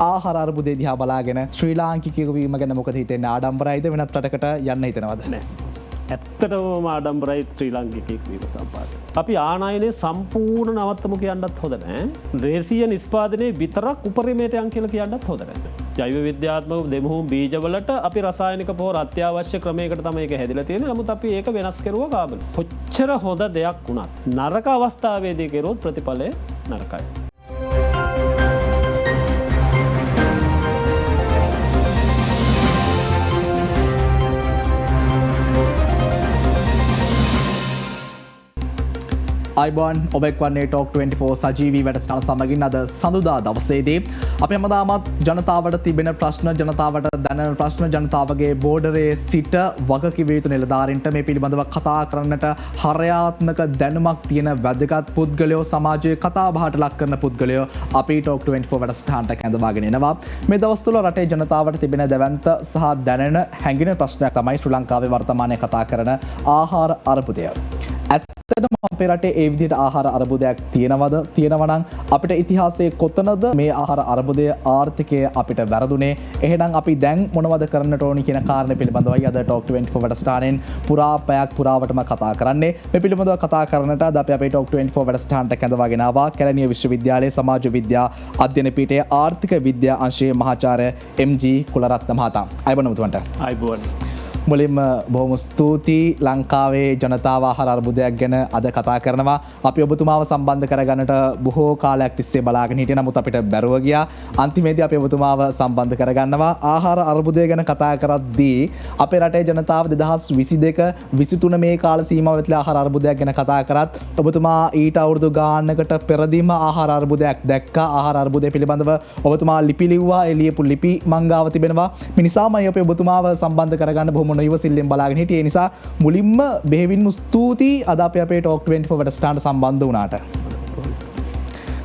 ආහාර අර්බුදය දිහා බලාගෙන ශ්‍රී ලාංකිකයෙකු වීම ගැන මොකද හිතෙන්නේ? ආඩම්බරයිද වෙනත් රටකට යන්න හිතනවද? නෑ. ඇත්තටම ආඩම්බරයි ශ්‍රී ලාංකිකයෙක් වීම සම්පාද. අපි ආනයනයේ සම්පූර්ණ නවත්තමු කියන්නත් හොඳ නෑ. දේශීය නිෂ්පාදනයේ විතරක් උපරිමයට යන් කියලා කියන්නත් හොඳ නෑ. ජෛව විද්‍යාත්මක දෙමුහුම් බීජවලට අපි රසායනික පොහොර අත්‍යවශ්‍ය ක්‍රමයකට තමයි ඒක හැදිලා තියෙන්නේ. නමුත් අපි ඒක වෙනස් කරුවා කාබන්. කොච්චර හොඳ දෙයක් වුණත් නරක අවස්ථාවේදී කෙරුවොත් ප්‍රතිඵලය නරකයි. අයිබෝන් ඔබෙක් වන්නේ ටෝක් 24 සජීවී වැඩසටහන සමගින් අද සඳුදා දවසේදී අපි හැමදාමත් ජනතාවට තිබෙන ප්‍රශ්න, ජනතාවට දැනෙන ප්‍රශ්න, ජනතාවගේ බෝඩරේ සිට වගකිව යුතු නිලධාරීන්ට මේ පිළිබඳව කතා කරන්නට හරයාත්මක දැනුමක් තියෙන වැදගත් පුද්ගලයෝ, සමාජයේ කතා බහට ලක් කරන පුද්ගලයෝ අපි ටෝක් 24 වැඩසටහනට කැඳවාගෙන එනවා. මේ දවස්වල රටේ ජනතාවට තිබෙන දැවැන්ත සහ දැනෙන හැඟෙන ප්‍රශ්නයක් තමයි ශ්‍රී ලංකාවේ වර්තමානයේ කතා කරන ආහාර අර්බුදය. ඇත්තටම අපේ රටේ ඒ විදිහට ආහාර අර්බුදයක් තියෙනවා නම් අපිට ඉතිහාසයේ කොතනද මේ ආහාර අර්බුදය ආර්ථිකය අපිට වැරදුනේ? එහෙනම් අපි දැන් මොනවද කරන්නට ඕනි කියන කාරණේ පිළිබඳවයි අද ටෝක් 24 වැඩසටහනෙන් පුරා පැයක් පුරාවටම කතා කරන්නේ. මේ පිළිබඳව කතා කරන්නට අද අපි අපේ ටෝක් 24 වැඩසටහනට කැඳවාගෙන ආවා කැලණිය විශ්වවිද්‍යාලයේ සමාජ විද්‍යා අධ්‍යයන පීඨයේ ආර්ථික විද්‍යා අංශයේ මහාචාර්ය එම්.ජී. කුලරත්න මහතා. අයිබෝන් ඔබතුමන්ට. අයිබෝන්. මුලින්ම බොහොම ස්තුතියි. ලංකාවේ ජනතාව ආහාර අර්බුදයක් ගැන අද කතා කරනවා. අපි ඔබතුමාව සම්බන්ධ කරගන්නට බොහෝ කාලයක් තිස්සේ බලාගෙන හිටියේ. නමුත් අපිට බැරුව ගියා. අන්තිමේදී අපි ඔබතුමාව සම්බන්ධ කරගන්නවා. ආහාර අර්බුදය ගැන කතා කරද්දී අපේ රටේ ජනතාව 2022 23 මේ කාල සීමාව වෙතලා ආහාර අර්බුදයක් ගැන කතා කරත් ඔබතුමා ඊට අවුරුදු ගානකට පෙරදීම ආහාර අර්බුදයක් දැක්කා. ආහාර අර්බුදය පිළිබඳව ඔබතුමා ලිපි ලිව්වා. ඒ ලියපු ලිපි මංගාව තිබෙනවා. මේ නිසාමයි අපි ඔබතුමාව සම්බන්ධ කරගන්න බොහොම ඉවසිල්ලෙන් බලාගෙන හිටියේ. නිසා මුලින්ම බෙහෙවින්ම ස්තුතියි අද අපි අපේ ටෝක් 24 වැඩසටහනට සම්බන්ධ වුණාට.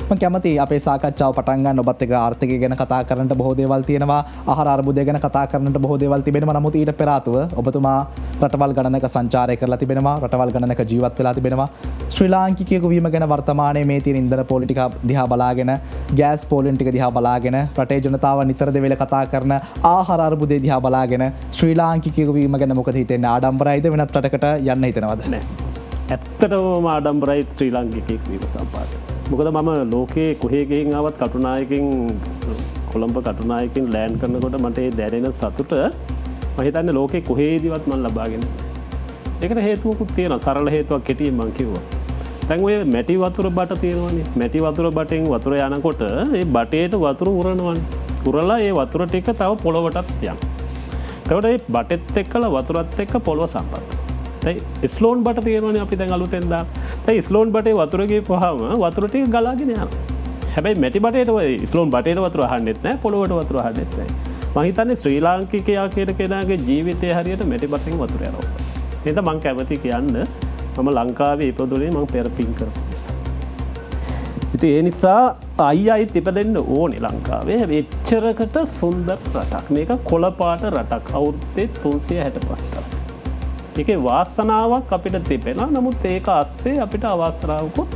මම කැමති අපේ සාකච්ඡාව පටන් ගන්න ඔබත් එක්ක ආර්ථිකය ගැන කතා කරන්නට බොහෝ දේවල් තියෙනවා. ආහාර අර්බුදය ගැන කතා කරන්නට බොහෝ දේවල් තිබෙනවා. නමුත් ඊට පෙර ආතුව ඔබතුමා රටවල් ගණනක සංචාරය කරලා තිබෙනවා. රටවල් ගණනක ජීවත් වෙලා තිබෙනවා. ශ්‍රී ලාංකිකයෙකු වීම ගැන වර්තමානයේ මේ තියෙන ඉන්ධන පොලි ටික දිහා බලාගෙන, ගෑස් පොලින් ටික දිහා බලාගෙන, රටේ ජනතාව නිතර දෙවෙල කතා කරන ආහාර අර්බුදය දිහා බලාගෙන ශ්‍රී ලාංකිකයෙකු වීම ගැන මොකද හිතෙන්නේ? ආඩම්බරයිද වෙනත් රටකට යන්න හිතනවද? නෑ. ඇත්තටම ආඩම්බරයි ශ්‍රී ලාංකිකයෙක් වීම සම්පාද. මොකද මම ලෝකයේ කොහේ ගිහින් ආවත් කටුනායකින් කොළඹ කටුනායකින් ලෑන්ඩ් කරනකොට මට ඒ දැනෙන සතුට මම හිතන්නේ ලෝකේ කොහේදීවත් මම ලබාගෙන. ඒකට හේතුවකුත් තියෙනවා. සරල හේතුවක් කෙටියෙන් මම කිව්වා. දැන් ඔය මැටි වතුර බට තියෙනවනේ. මැටි වතුර බටෙන් වතුර යනකොට ඒ බටේට වතුර උරනවනේ. උරලා ඒ වතුර ටික තව පොළොවටත් යනවා. එතකොට මේ බටෙත් එක්කලා වතුරත් එක්ක පොළොව සම්බන්ධ. ස්ලෝන් බට තියෙනවනේ අපි දැන් අලුතෙන් දා. ස්ලෝන් බටේ වතුර ගිහපුවාම වතුර ටික ගලාගෙන යනවා. හැබැයි මැටි බටේට ස්ලෝන් බටේට වතුර අහන්නෙත් නැහැ, පොළොවට වතුර අහන්නෙත් නැහැ. මම හිතන්නේ ශ්‍රී ලාංකිකයා කියන කෙනාගේ ජීවිතය හරියට මැටි බටෙන් වතුර යනවා. එහෙනම් මම කැමති කියන්න මම ලංකාවේ ඉපදුනේ මම පෙර පින් කරපු නිසා. ඉතින් ඒ නිසා අයියයි ඉපදෙන්න ඕනේ ලංකාවේ. එච්චරකට සුන්දර රටක්. මේක කොළ පාට රටක්. අවුරුද්දේ 365 දවස්. ඒකේ වාසනාවක් අපිට තිබෙනවා. නමුත් ඒක අස්සේ අපිට අවාසනාවකුත්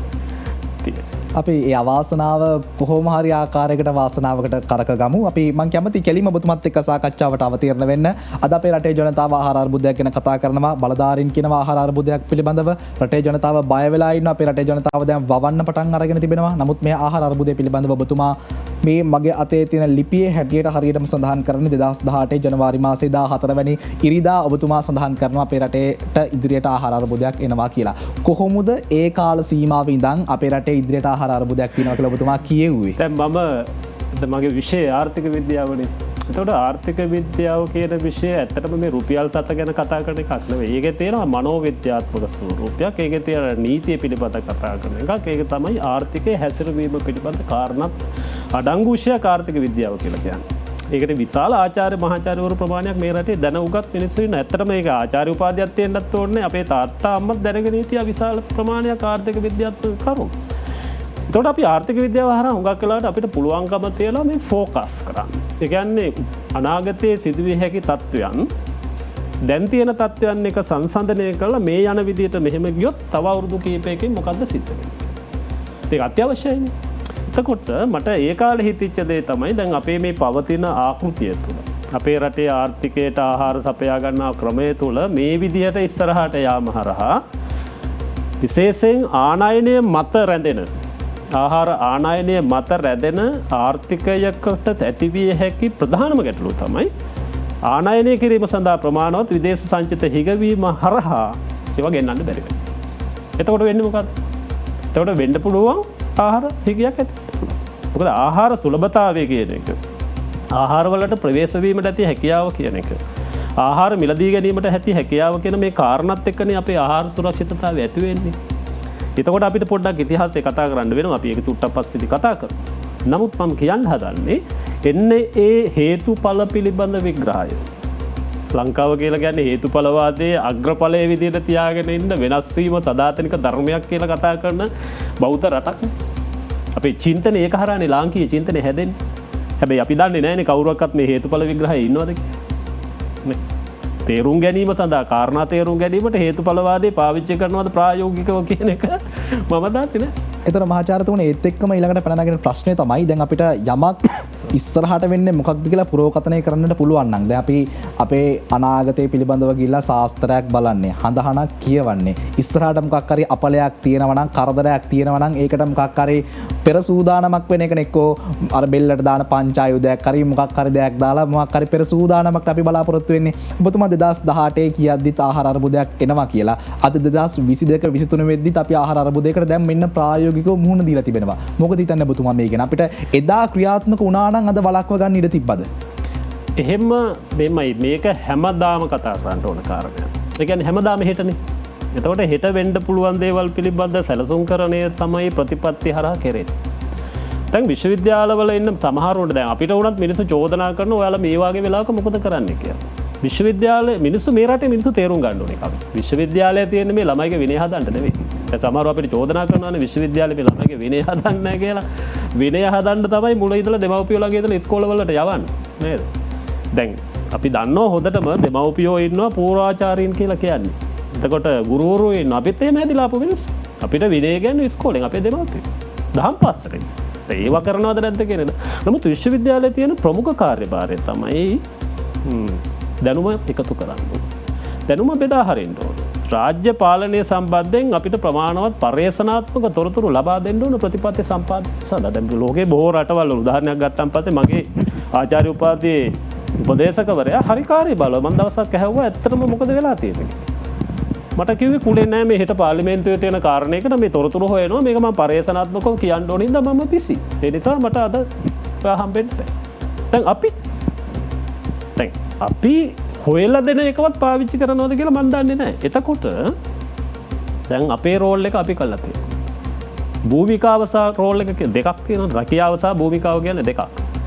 තිබෙනවා. අපි ඒ අවාසනාව කොහොම හරි ආකාරයකට වාසනාවකට කරක ගමු. අපි මම කැමති කෙලිම ඔබතුමත් එක්ක සාකච්ඡාවට අවතීර්ණ වෙන්න. අද අපේ රටේ ජනතාව ආහාර අර්බුදයක් ගැන කතා කරනවා. බලධාරීන් කියනවා ආහාර අර්බුදයක් පිළිබඳව. රටේ ජනතාව බය වෙලා ඉන්නවා. අපේ රටේ ජනතාව දැන් වවන්න පටන් අරගෙන තිබෙනවා. නමුත් මේ ආහාර අර්බුදය පිළිබඳව ඔබතුමා මේ මගේ අතේ තියෙන ලිපියේ හැටියට හරියටම සඳහන් කරන්නේ 2018 ජනවාරි මාසේ 14 වැනි ඉරිදා ඔබතුමා සඳහන් කරනවා අපේ රටේට ඉදිරියට ආහාර අර්බුදයක් එනවා කියලා. කොහොමද ඒ කාල සීමාවේ ඉඳන් අපේ රටේ ඉදිරියට ආහාර අර්බුදයක් තියෙනවා කියලා ඔබතුමා කියෙව්වේ? දැන් මගේ විෂය ආර්ථික විද්‍යාවනේ. එතකොට ආර්ථික විද්‍යාව කියන විෂය ඇත්තටම මේ රුපියල් සත ගැන කතා කරන එකක් නෙවෙයි. ඒකේ තියෙනවා මනෝවිද්‍යාත්මක ස්වරූපයක්. ඒකේ තියෙන නීතිය පිළිබඳ කතා කරන එකක්. ඒක තමයි ආර්ථිකයේ හැසිරවීම පිළිබඳ කාරණාත් අඩංගු විෂයක් ආර්ථික විද්‍යාව කියලා කියන්නේ. ඒකට විශාල ආචාර්ය මහාචාර්යවරු ප්‍රමාණයක් මේ රටේ දැන උගත් මිනිස්සු ඉන්න. ඇත්තටම මේක ආචාර්ය උපාධියක් තියෙන්නත් ඕනේ. අපේ තාත්තා අම්මත් දැනගෙන හිටියා විශාල ප්‍රමාණයක් ආර්ථික විද්‍යාත්මක කරුණු. එතකොට අපි ආර්ථික විද්‍යාව හරහා හුඟක් වෙලාවට අපිට පුළුවන්කම තියෙනවා මේ ફોකස් කරන්න. ඒ කියන්නේ අනාගතයේ සිදුවිය හැකි තත්ත්වයන් දැන් තියෙන තත්ත්වයන් එක සංසන්දනය කරලා මේ යන විදිහට මෙහෙම ගියොත් තව අවුරුදු කිහිපයකින් මොකද්ද සිද්ධ වෙන්නේ? ඒක අත්‍යවශ්‍යයිනේ. එතකොට මට ඒ කාලේ හිතිච්ච දේ තමයි දැන් අපේ මේ පවතින ආකෘතිය තුළ අපේ රටේ ආර්ථිකයට ආහාර සපයා ගන්නා ක්‍රමය තුළ මේ විදිහට ඉස්සරහට යාම හරහා විශේෂයෙන් ආනයනය මත රැඳෙන ආහාර ආනයනය මත රැඳෙන ආර්ථිකයකට ඇතිවිය හැකි ප්‍රධානම ගැටලුව තමයි ආනයනය කිරීම සඳහා ප්‍රමාණවත් විදේශ සංචිත හිගවීම හරහා ඒවා ගෙන්නන්න බැරි වෙනවා. එතකොට වෙන්නේ මොකක්ද? එතකොට වෙන්න පුළුවන් ආහාර හිගයක් ඇති. මොකද ආහාර සුලභතාවය කියන එක ආහාරවලට ප්‍රවේශ වීමට ඇති හැකියාව කියන එක ආහාර මිලදී ගැනීමට ඇති හැකියාව කියන මේ කාරණාත් එක්කනේ අපේ ආහාර සුරක්ෂිතතාවය ඇති වෙන්නේ. එතකොට අපිට පොඩ්ඩක් ඉතිහාසය කතා කරන්න වෙනවා. අපි ඒක තුට්ටක් පස්සේදී කතා කරමු. නමුත් මම කියන්න හදන්නේ එන්නේ ඒ හේතුඵල පිළිබඳ විග්‍රහය. ලංකාව කියලා කියන්නේ හේතුඵලවාදයේ අග්‍රඵලයේ විදිහට තියාගෙන ඉන්න වෙනස් වීම සදාතනික ධර්මයක් කියලා කතා කරන බෞද්ධ රටක්. අපේ චින්තනය ඒක හරහානේ ලාංකීය චින්තනය හැදෙන්නේ. හැබැයි අපි දන්නේ නැහැනේ කවුරක්වත් මේ හේතුඵල විග්‍රහයේ ඉන්නවද කියලා. තේරුම් ගැනීම සඳහා කාරණා තේරුම් ගැනීමට හේතුඵලවාදය පාවිච්චි කරනවද ප්‍රායෝගිකව කියන එක මම දන්නේ නැහැ. එතන මහාචාර්යතුමනි ඒත් එක්කම ඊළඟට පැන නගින ප්‍රශ්නේ තමයි දැන් අපිට යමක් ඉස්සරහට වෙන්නේ මොකක්ද කියලා පුරෝකථනය කරන්නට පුළුවන් නම් දැන් අපි අපේ අනාගතය පිළිබඳව ගිහිල්ලා ශාස්ත්‍රයක් බලන්නේ හඳහනක් කියවන්නේ ඉස්සරහට මොකක් හරි අපලයක් තියෙනවා නම් කරදරයක් තියෙනවා නම් ඒකට මොකක් හරි පෙර සූදානමක් වෙන එකනේ එක්කෝ අර බෙල්ලට දාන පංචායුධයක් හරි මොකක් හරි දෙයක් දාලා මොකක් හරි පෙර සූදානමකට අපි බලාපොරොත්තු වෙන්නේ. ඔබතුමා 2018 කියද්දිත් ආහාර අර්බුදයක් එනවා කියලා. අද 2022 23 වෙද්දිත් අපි ආහාර අර්බුදයකට දැන් මෙන්න ප්‍රායෝගිකව මුහුණ දීලා තිබෙනවා. මොකද හිතන්නේ ඔබතුමා මේ ගැන? අපිට එදා ක්‍රියාත්මක වුණා නම් අද වළක්ව ගන්න ඉඩ තිබ්බද? එහෙම මෙමයි මේක හැමදාම කතා කරන්න ඕන කාරණයක්. ඒ කියන්නේ හැමදාම හෙටනේ. එතකොට හෙට වෙන්න පුළුවන් දේවල් පිළිබඳ සැලසුම් කරණය තමයි ප්‍රතිපත්ති හරහා කෙරෙන්නේ. දැන් විශ්වවිද්‍යාලවල ඉන්න සමහරුන්ට දැන් අපිට උනත් මිනිස්සු චෝදනා කරන ඔයාලා මේ වගේ වෙලාවක මොකද කරන්නේ කියලා. විශ්වවිද්‍යාලේ මිනිස්සු මේ රටේ මිනිස්සු තේරුම් ගන්න ඕනේ එකක්. විශ්වවිද්‍යාලයේ තියෙන මේ ළමයිගේ විනය හදන්න නෙවෙයි. දැන් සමහරව අපිට චෝදනා කරනවානේ විශ්වවිද්‍යාලේ මේ ළමයිගේ විනය හදන්නේ නැහැ කියලා. විනය හදන්න තමයි මුල ඉඳලා දෙමව්පියෝ ළඟ ඉඳලා ඉස්කෝලවලට යවන්නේ. නේද? දැන් අපි දන්නවා හොඳටම දෙමව්පියෝ ඉන්නවා පූර්වාචාරීන් කියලා කියන්නේ. එතකොට ගුරුවරු ඉන්නවා. අපිත් එහෙම හැදිලා ආපු මිනිස්සු. අපිට විනය ගැන ඉස්කෝලෙන් අපේ දෙමව්පියෝ. දහම් පාසලෙන්. ඒවා කරනවද නැද්ද කියන එක. නමුත් විශ්වවිද්‍යාලයේ තියෙන ප්‍රමුඛ කාර්යභාරය තමයි දැනුම එකතු කරන්න. දැනුම බෙදා හරින්න ඕන. රාජ්‍ය පාලනය සම්බන්ධයෙන් අපිට ප්‍රමාණවත් පර්යේෂණාත්මක තොරතුරු ලබා දෙන්න ඕන ප්‍රතිපත්ති සම්පාදනය සඳහා. දැන් ලෝකේ බොහෝ රටවල් උදාහරණයක් ගත්තාන් පස්සේ මගේ ආචාර්ය උපාධියේ උපදේශකවරයා හරි කාර්යබහුලව මම දවසක් ඇහුවා ඇත්තටම මොකද වෙලා තියෙන්නේ. මට කිව්වේ කුලේ නෑ මේ හෙට පාර්ලිමේන්තුවේ තියෙන කාරණයකට මේ තොරතුරු හොයනවා මේක මම පර්යේෂණාත්මකව කියන්න ඕනින්ද මම පිසි. ඒ නිසා මට අද හම්බෙන්න බෑ. දැන් අපි හොයලා දෙන එකවත් පාවිච්චි කරනවද කියලා මම දන්නේ නැහැ. එතකොට දැන් අපේ රෝල් එක අපි කළා තියෙනවා. භූමිකාව සහ රෝල් එක දෙකක් තියෙනවා. රැකියාව සහ භූමිකාව කියන්නේ දෙකක්.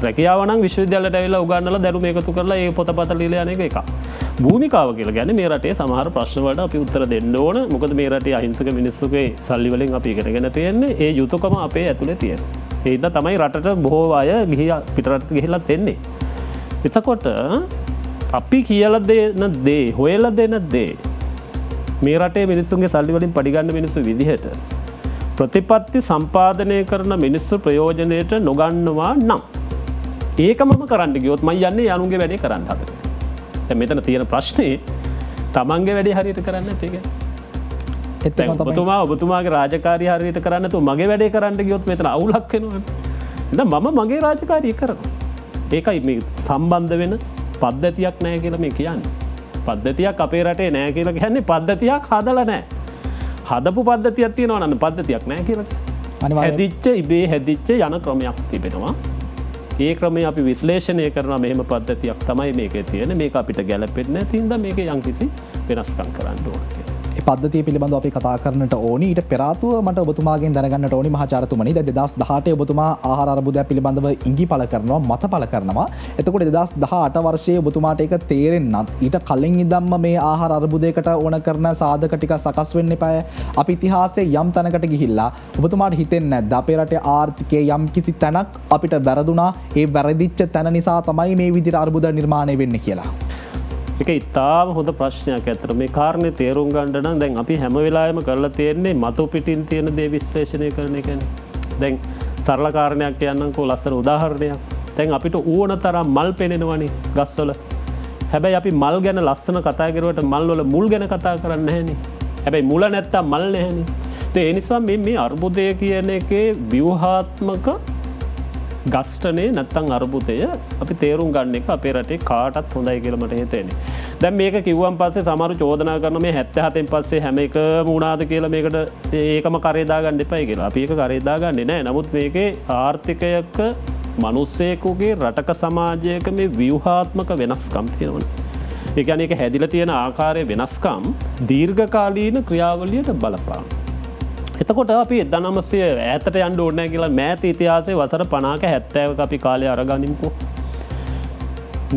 රැකියාව නම් විශ්වවිද්‍යාලයට ඇවිල්ලා උගන්වලා දැනුම එකතු කරලා ඒ පොතපත ලියලා යන එක එකක්. භූමිකාව කියලා කියන්නේ මේ රටේ සමහර ප්‍රශ්න වලට අපි උත්තර දෙන්න ඕන. මොකද මේ රටේ අහිංසක මිනිස්සුගේ සල්ලි වලින් අපි ඉගෙනගෙන තියෙන්නේ. ඒ යුතුයකම අපේ ඇතුලේ තියෙනවා. ඒ හින්දා තමයි රටට බොහෝ අය පිටරට ගිහිල්ලා දෙන්නේ. එතකොට අපි කියලා දෙන දේ හොයලා දෙන දේ මේ රටේ මිනිස්සුන්ගේ සල්ලි වලින් පඩිගන්න මිනිස්සු විදිහට ප්‍රතිපත්ති සම්පාදනය කරන මිනිස්සු ප්‍රයෝජනයට නොගන්නවා නම් ඒක මම කරන්න ගියොත් මම යන්නේ යනුන්ගේ වැඩේ කරන්න හදලා. දැන් මෙතන තියෙන ප්‍රශ්නේ තමන්ගේ වැඩේ හරියට කරන්න නැති එක. ඔබතුමාගේ රාජකාරිය හරියට කරන්න නැතුව මගේ වැඩේ කරන්න ගියොත් මෙතන අවුලක් වෙනවා. දැන් මම මගේ රාජකාරිය කරනවා. ඒකයි මේ සම්බන්ධ වෙන පද්ධතියක් නෑ කියලා මේ කියන්නේ. පද්ධතියක් අපේ රටේ නෑ කියලා කියන්නේ පද්ධතියක් හදලා නෑ. හදපු පද්ධතියක් තියෙනවා නම් පද්ධතියක් නෑ කියලා. හැදිච්ච ඉබේ හැදිච්ච යන ක්‍රමයක් තිබෙනවා. ඒ ක්‍රමය අපි විශ්ලේෂණය කරනවා මෙහෙම පද්ධතියක් තමයි මේකේ තියෙන්නේ. මේක අපිට ගැලපෙන්නේ නැති හින්දා මේකේ යම්කිසි වෙනස්කම් කරන්න ඕන කියලා. ඒ පද්ධතිය පිළිබඳව අපි කතා කරන්නට ඕනි. ඊට පෙර ආතුව මට ඔබතුමාගෙන් දැනගන්නට ඕනි මහාචාර්යතුමනි. දැන් 2018 ඔබතුමා ආහාර අර්බුදයක් පිළිබඳව ඉඟිපල කරනවා, මතපල කරනවා. එතකොට 2018 වර්ෂයේ ඔබතුමාට ඒක තේරෙන්නත් ඊට කලින් ඉඳන්ම මේ ආහාර අර්බුදයකට ඕන කරන සාධක ටික සකස් වෙන්න එපාය. අපි ඉතිහාසයේ යම් තැනකට ගිහිල්ලා ඔබතුමාට හිතෙන්නේ නැද්ද අපේ රටේ ආර්ථිකයේ යම් කිසි තැනක් අපිට වැරදුනා. ඒ වැරදිච්ච තැන නිසා තමයි මේ විදිහට අර්බුද නිර්මාණය වෙන්නේ කියලා. ඒක ඉතාම හොඳ ප්‍රශ්නයක්. ඇත්තට මේ කාරණේ තේරුම් ගන්න නම් දැන් අපි හැම වෙලාවෙම කරලා තියෙන්නේ මතු පිටින් තියෙන දේ විශ්ලේෂණය කරන එකනේ. දැන් සරල කාරණයක් කියන්නම්කෝ ලස්සන උදාහරණයක්. දැන් අපිට ඕන තරම් මල් පෙනෙනවනේ ගස්වල. හැබැයි අපි මල් ගැන ලස්සන කතා කරුවට මල් වල මුල් ගැන කතා කරන්නේ නැහෙනේ. හැබැයි මුල නැත්තම් මල් නැහෙනේ. ඒ නිසා මේ අර්බුදය කියන එකේ ව්‍යුහාත්මක ගස්ටනේ නැත්තම් අර්බුදය අපි තේරුම් ගන්න එක අපේ රටේ කාටත් හොඳයි කියලා මට හිතෙන්නේ. දැන් මේක කිව්වන් පස්සේ සමහරු චෝදනා කරන මේ 77න් පස්සේ හැම එකම වුණාද කියලා මේකට ඒකම කරේ දාගන්න එපයි කියලා. අපි ඒක කරේ දාගන්නේ නැහැ. නමුත් මේකේ ආර්ථිකයක මනුස්සයෙකුගේ රටක සමාජයක මේ ව්‍යුහාත්මක වෙනස්කම් තියෙනවනේ. ඒ කියන්නේ ඒක හැදිලා තියෙන ආකාරයේ වෙනස්කම් දීර්ඝකාලීන ක්‍රියාවලියට බලපාන. එතකොට අපි 1900 ඈතට යන්න ඕනේ නැහැ කියලා මෑත ඉතිහාසයේ වසර 50ක 70ක අපි කාලය අරගනිමුකෝ.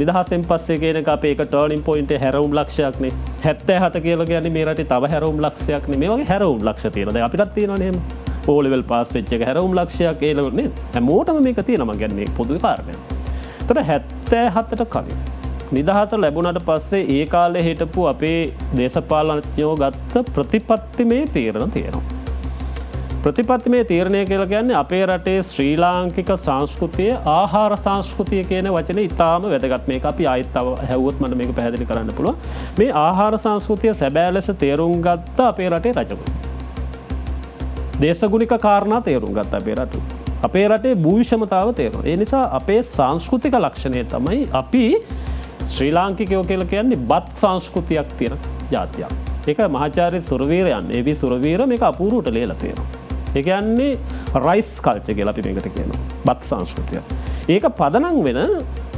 නිදහසෙන් පස්සේ කියන එක අපේ එක ටර්නින් පොයින්ට් එක හැරවුම් ලක්ෂයක් නේ. 77 කියලා කියන්නේ මේ රටේ තව හැරවුම් ලක්ෂයක් නේ. මේ වගේ හැරවුම් ලක්ෂ තියෙනවා. දැන් අපිටත් තියෙනවනේ එහෙම. O level pass වෙච්ච එක හැරවුම් ලක්ෂයක් ඒ level නේ. හැමෝටම මේක තියෙනවා මම කියන්නේ මේ පොදු කාරණයක්. ඒතර 77ට කලින් නිදහස ලැබුණාට පස්සේ ඒ කාලේ හිටපු අපේ දේශපාලනඥයෝ ගත්ත ප්‍රතිපත්තිමය තීරණ තියෙනවා. ප්‍රතිපත්තිමය තීරණය කියලා කියන්නේ අපේ රටේ ශ්‍රී ලාංකික සංස්කෘතිය ආහාර සංස්කෘතිය කියන වචනේ ඉතාම වැදගත්. මේක අපි ආයෙත් තව හැවුවොත් මට මේක පැහැදිලි කරන්න පුළුවන්. මේ ආහාර සංස්කෘතිය සැබෑ ලෙස තේරුම් ගත්ත අපේ රටේ රජවරු. දේශගුණික කාරණා තේරුම් ගත්ත අපේ රට. අපේ රටේ භූවිෂමතාව තේරුණා. ඒ නිසා අපේ සංස්කෘතික ලක්ෂණය තමයි අපි ශ්‍රී ලාංකිකයෝ කියලා කියන්නේ බත් සංස්කෘතියක් තියෙන ජාතියක්. ඒක මහාචාර්ය සුරවීරයන් ඒ.වී. සුරවීර මේක අපූර්වට ලියලා තියෙනවා. ඒ කියන්නේ රයිස් කල්චර් කියලා අපි මේකට කියනවා. බත් සංස්කෘතිය. ඒක පදනම් වෙන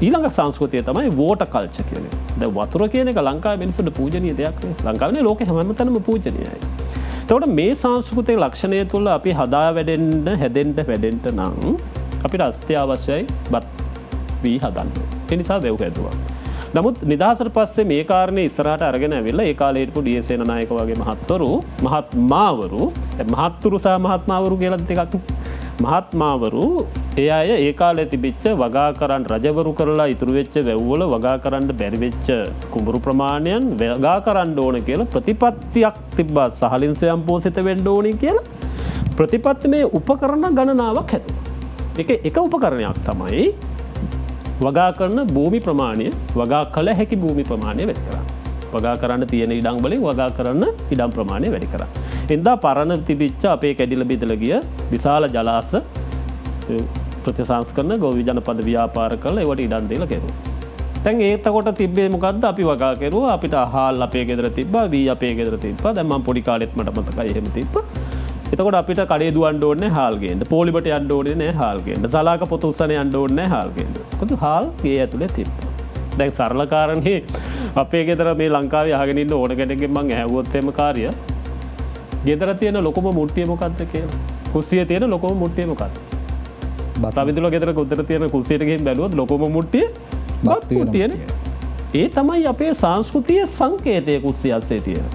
ඊළඟ සංස්කෘතිය තමයි වෝටර් කල්චර් කියන්නේ. දැන් වතුර කියන එක ලංකාවේ මිනිස්සුන්ට පූජනීය දෙයක් නේ. ලංකාවේ ලෝකේ හැමතැනම පූජනීයයි. එතකොට මේ සංස්කෘතික ලක්ෂණය තුළ අපි හදා හැදෙන්න නම් අපිට අත්‍යවශ්‍යයි බත් වී හදන්න. ඒ නිසා වැව් හැදුවා. නමුත් නිදහසට පස්සේ මේ කාරණේ ඉස්සරහට අරගෙන ඇවිල්ලා ඒ කාලේ හිටපු ඩී.එස්. සේනානායක වගේ මහත්මාවරු මහත්තුරු සහ මහත්මාවරු කියලා දෙකක් මහත්මාවරු ඒ අය ඒ කාලේ තිබිච්ච වගා කරන් රජවරු කරලා ඉතුරු වෙච්ච වැව්වල වගා කරන්න බැරි වෙච්ච කුඹුරු ප්‍රමාණයන් වගා කරන්න ඕන කියලා ප්‍රතිපත්තියක් තිබ්බා. සහලින් සයම් පෝෂිත වෙන්න ඕනි කියලා ප්‍රතිපත්තිමේ උපකරණ ගණනාවක් හැදුවා. එක උපකරණයක් තමයි වගා කරන භූමි ප්‍රමාණය වගා කළ හැකි භූමි ප්‍රමාණය වැඩි කරා. වගා කරන්න තියෙන ඉඩම් වලින් වගා කරන ඉඩම් ප්‍රමාණය වැඩි කරා. එඳා පරණ තිබිච්ච අපේ කැඩිලා බෙදලා ගිය විශාල ජලාශ ප්‍රතිසංස්කරණ ගොවි ජනපද ව්‍යාපාර කරලා ඒවට ඉඩම් දීලා කෙරුවා. දැන් ඒතකොට තිබ්බේ මොකද්ද? අපි වගා කෙරුවා. අපිට හාල් අපේ ගෙදර තිබ්බා, වී අපේ ගෙදර තිබ්බා. දැන් මම පොඩි කාලෙත් මට මතකයි එහෙම තිබ්බා. එතකොට අපිට කඩේ දුවන්න ඕනේ හාල් ගේන්න. පොලිමට යන්න ඕනේ නෑ හාල් ගේන්න. සලාක පොත උස්සන යන්න ඕනේ නෑ හාල් ගේන්න. මොකද හාල් ගේ ඇතුලේ තිබ්බා. දැන් සරල කාරණේ අපේ ගෙදර මේ ලංකාවේ අහගෙන ඉන්න ඕන කෙනෙක්ගෙන් මං ඇහුවොත් එම කාර්යය ගෙදර තියෙන ලොකුම මුට්ටිය මොකද්ද කියලා. කුස්සියේ තියෙන ලොකුම මුට්ටිය මොකද්ද? බතාවිදුල ගෙදර ගොඩට තියෙන කුස්සියට ගිහින් බැලුවොත් ලොකුම මුට්ටිය බත් මුට්ටියනේ. ඒ තමයි අපේ සංස්කෘතියේ සංකේතය කුස්සිය ඇස්සේ තියෙන.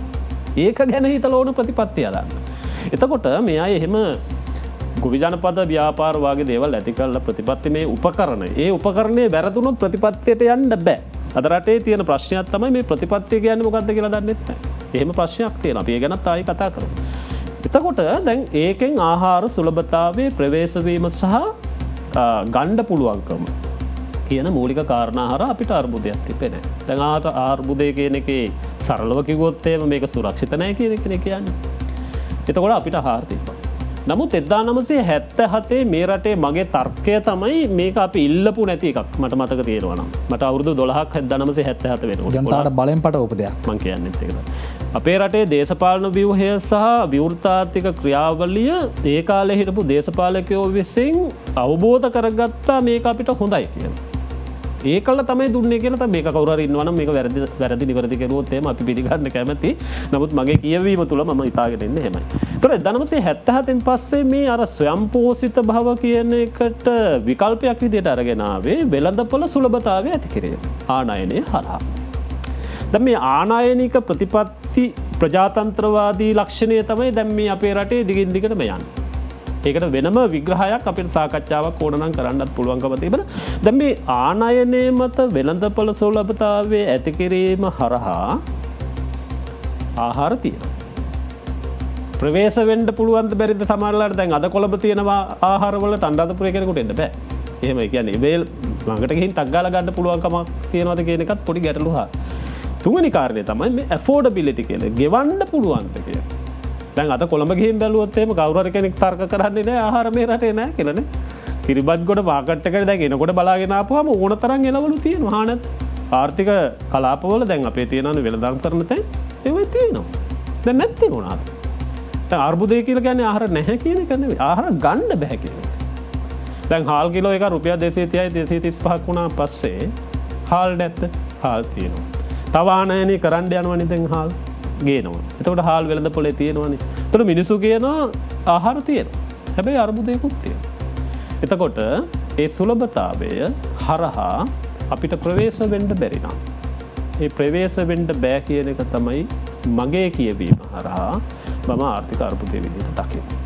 ඒක ගැන හිතලා ඕන ප්‍රතිපත්තිය දාන්න. එතකොට මේ අය එහෙම ගොවි ජනපද ව්‍යාපාර වගේ දේවල් ඇති කරලා ප්‍රතිපත්තිමේ උපකරණ ඒ උපකරණේ වැරදුනොත් ප්‍රතිපත්තියට යන්න බෑ. අද රටේ තියෙන ප්‍රශ්නයක් තමයි මේ ප්‍රතිපත්තිය කියන්නේ මොකක්ද කියලා දන්නේ නැහැ. එහෙම ප්‍රශ්නයක් තියෙනවා. අපි ඒ ගැනත් ආයෙ කතා කරමු. එතකොට දැන් ඒකෙන් ආහාර සුලභතාවයේ ප්‍රවේශ වීම සහ ගන්න පුළුවන්කම කියන මූලික කාරණා හරහා අපිට අර්බුදයක් තිබෙන්නේ නැහැ. දැන් අර්බුදය කියන එකේ සරලව කිව්වොත් එහෙම මේක සුරක්ෂිත නැහැ කියන එක කියන්නේ. එතකොට අපිට ආහාර තිබ්බා. නමුත් 1977 මේ රටේ මගේ තර්කය තමයි මේක අපි ඉල්ලපු නැති එකක්. මට මතක තියෙනවා නම්. මට අවුරුදු 12ක් 1977 වෙනකොට. ජනතාවට බලෙන් පටවපු දෙයක්. මං කියන්නෙත් ඒක තමයි. අපේ රටේ දේශපාලන ව්‍යුහය සහ විවෘතාර්ථික ක්‍රියාවලිය ඒ කාලේ හිටපු දේශපාලකයෝ විසින් අවබෝධ කරගත්තා මේක අපිට හොඳයි කියලා. ඒකල තමයි දුන්නේ කියලා තමයි මේක කවුරු හරි ඉන්නවනම් මේක වැරදි නිවැරදි කරුවොත් එහෙම අපි පිළිගන්න කැමැති. නමුත් මගේ කියවීම තුල මම හිතාගෙන ඉන්නේ එහෙමයි. ඒතර 1977න් පස්සේ මේ අර ස්වයංපෝෂිත භව කියන එකට විකල්පයක් විදිහට අරගෙන ආවේ වෙළඳපොළ සුලභතාවය ඇති කිරීම. ආනයනය හරහා. දැන් මේ ආනයනික ප්‍රතිපත්ති ප්‍රජාතන්ත්‍රවාදී ලක්ෂණය තමයි දැන් මේ අපේ රටේ දිගින් දිගටම යන්නේ. ඒකට වෙනම විග්‍රහයක් අපිට සාකච්ඡාවක් ඕන නම් කරන්නත් පුළුවන්කම තිබෙන. දැන් මේ ආනයනයේ මත වෙළඳපොළ සුලභතාවයේ ඇති කිරීම හරහා ආහාර තියෙනවා. ප්‍රවේශ වෙන්න පුළුවන් බැරිද සමහරලාට දැන් අද කොළඹ තියෙනවා ආහාරවලට අනුරාධපුරේ කෙනෙකුට එන්න බෑ. එහෙම කියන්නේ මේ ළඟට ගිහින් ටක් ගාලා ගන්න පුළුවන්කමක් තියනවාද කියන එකත් පොඩි ගැටලුවක්. තුන්වෙනි කාරණේ තමයි මේ ඇෆෝඩබිලිටි කියලා. ගෙවන්න පුළුවන්ද කියලා. දැන් අද කොළඹ ගිහින් බැලුවොත් එහෙම කවුරු හරි කෙනෙක් තර්ක කරන්නේ නැහැ ආහාර මේ රටේ නැහැ කියලානේ. කිරිබත්ගොඩ මාකට් එකට දැන් එනකොට බලාගෙන ආපුවාම ඕන තරම් එළවලු තියෙනවා. හා නැත් ආර්ථික කලාපවල දැන් අපේ තියෙනවනේ වෙළඳාම් කරන තැන් ඒවයි තියෙනවා. දැන් නැත්තේ මොනවාද? දැන් අර්බුදය කියලා කියන්නේ ආහාර නැහැ කියන එක නෙවෙයි. ආහාර ගන්න බෑ කියන එක. දැන් හාල් කිලෝ එක රුපියල් 230යි 235ක් වුණා පස්සේ හාල් නැත්ද? හාල් තියෙනවා. තව ආනයනය කරන්න යනවනේ දැන් හාල් ගේනවා. එතකොට හාල් වෙළඳ පොලේ තියෙනවනේ. එතකොට මිනිස්සු කියනවා ආහාර තියෙනවා. හැබැයි අර්බුදයකුත් තියෙනවා. එතකොට ඒ සුලභතාවය හරහා අපිට ප්‍රවේශ වෙන්න බැරි නම් ඒ ප්‍රවේශ වෙන්න බෑ කියන එක තමයි මගේ කියවීම හරහා මම ආර්ථික අර්බුදයේ විදිහට දකින්නේ.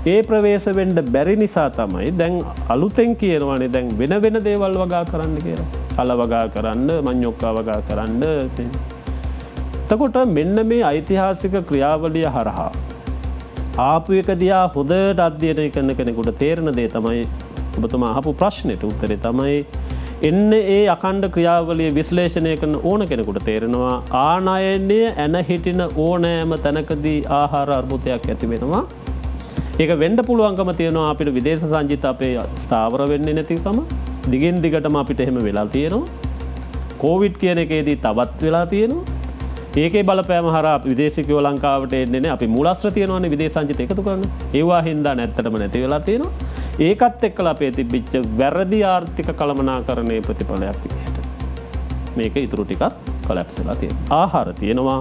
ඒ ප්‍රවේශ වෙන්න බැරි නිසා තමයි දැන් අලුතෙන් කියනවානේ දැන් වෙන වෙන දේවල් වගා කරන්න කියලා. අල වගා කරන්න, මඤ්ඤොක්කා වගා කරන්න. එතකොට මෙන්න මේ ඓතිහාසික ක්‍රියාවලිය හරහා ආපු එක දිහා හොඳට අධ්‍යයනය කරන කෙනෙකුට තේරෙන දේ තමයි ඔබතුමා අහපු ප්‍රශ්නෙට උත්තරේ තමයි එන්න ඒ අඛණ්ඩ ක්‍රියාවලිය විශ්ලේෂණය කරන ඕන කෙනෙකුට තේරෙනවා ආනයනය ඇන හිටින ඕනෑම තැනකදී ආහාර අර්බුදයක් ඇති වෙනවා. ඒක වෙන්න පුළුවන්කම තියෙනවා අපිට විදේශ සංචිත අපේ ස්ථාවර වෙන්නේ නැතිකම. දිගින් දිගටම අපිට එහෙම වෙලා තියෙනවා. කොවිඩ් කියන එකේදී තවත් වෙලා තියෙනවා. ඒකේ බලපෑම හරහා විදේශිකයෝ ලංකාවට එන්නේ නැහැ. අපි මූලාශ්‍ර තියෙනවානේ විදේශ සංචිත එකතු කරන්න. ඒවා හින්දා නැත්තටම නැති වෙලා තියෙනවා. ඒකත් එක්කලා අපේ තිබිච්ච වැරදි ආර්ථික කළමනාකරණයේ ප්‍රතිඵලයක් විදිහට මේක ඉතුරු ටිකක් කොලැප්ස් වෙලා තියෙනවා. ආහාර තියෙනවා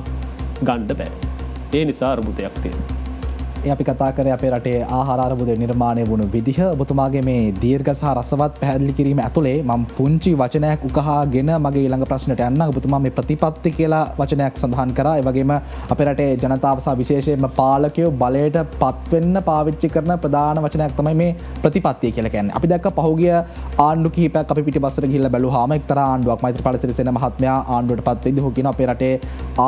ගන්න බෑ. ඒ නිසා අර්බුදයක් තියෙනවා. අපි කතා කරේ අපේ රටේ ආහාර අර්බුදය නිර්මාණය වුණු විදිහ. ඔබතුමාගේ මේ දීර්ඝ සහ රසවත් පැහැදිලි කිරීම ඇතුලේ මම පුංචි වචනයක් උකහාගෙන මගේ ඊළඟ ප්‍රශ්නට යන්න. ඔබතුමා මේ ප්‍රතිපත්ති කියලා වචනයක් සඳහන් කරා. ඒ වගේම අපේ රටේ ජනතාව සහ විශේෂයෙන්ම පාලකයෝ බලයට පත් වෙන්න පාවිච්චි කරන ප්‍රධාන වචනයක් තමයි මේ ප්‍රතිපත්තිය කියලා කියන්නේ. අපි දැක්ක පහුගිය ආණ්ඩු කිහිපයක් අපි පිටිපස්සට ගිහිල්ලා බැලුවාම එක්තරා ආණ්ඩුවක් මෛත්‍රීපාල සිරිසේන මහත්මයා ආණ්ඩුවට පත් වෙද්දී ඔහු කියන අපේ රටේ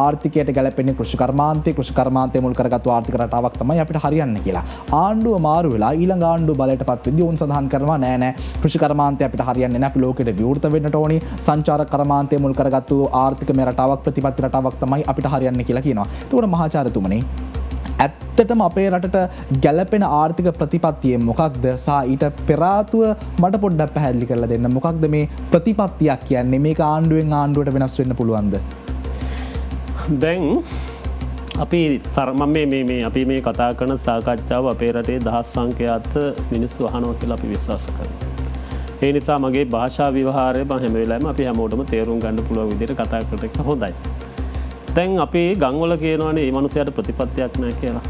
ආර්ථිකයට ගැලපෙන්නේ කෘෂිකර්මාන්තය මුල් කරගත්තු ආර්ථික රටාවක් තමයි අපිට හරියන්න කියලා. ආණ්ඩුව මාරු වෙලා ඊළඟ ආණ්ඩුව බලයට පත් වෙද්දී උන් සඳහන් කරනවා නෑ කෘෂිකර්මාන්තය අපිට හරියන්නේ නැහැ. අපි ලෝකෙට විවෘත වෙන්නට ඕනි. සංචාරක කර්මාන්තය මුල් කරගත්තු ආර්ථිකමය රටාවක් ප්‍රතිපත්ති රටාවක් තමයි අපිට හරියන්නේ කියලා කියනවා. ඒකට මහාචාර්යතුමනි ඇත්තටම අපේ රටට ගැලපෙන ආර්ථික ප්‍රතිපත්තිය මොකක්ද සහ ඊට පෙර ආතුව මට පොඩ්ඩක් පැහැදිලි කරලා දෙන්න. මොකක්ද මේ ප්‍රතිපත්තියක් කියන්නේ? මේක ආණ්ඩුවෙන් ආණ්ඩුවට වෙනස් වෙන්න පුළුවන්ද? දැන් අපි අපි මේ කතා කරන සාකච්ඡාව අපේ රටේ දහස් සංඛ්‍යාත මිනිස්සු අහනවා කියලා අපි විශ්වාස කරනවා. ඒ නිසා මගේ භාෂා විවහාරය මම හැම වෙලාවෙම අපි හැමෝටම තේරුම් ගන්න පුළුවන් විදිහට කතා කරන එක හොඳයි. දැන් අපි ගම්වල කියනවානේ මේ මිනිහයාට ප්‍රතිපත්තියක් නැහැ කියලා.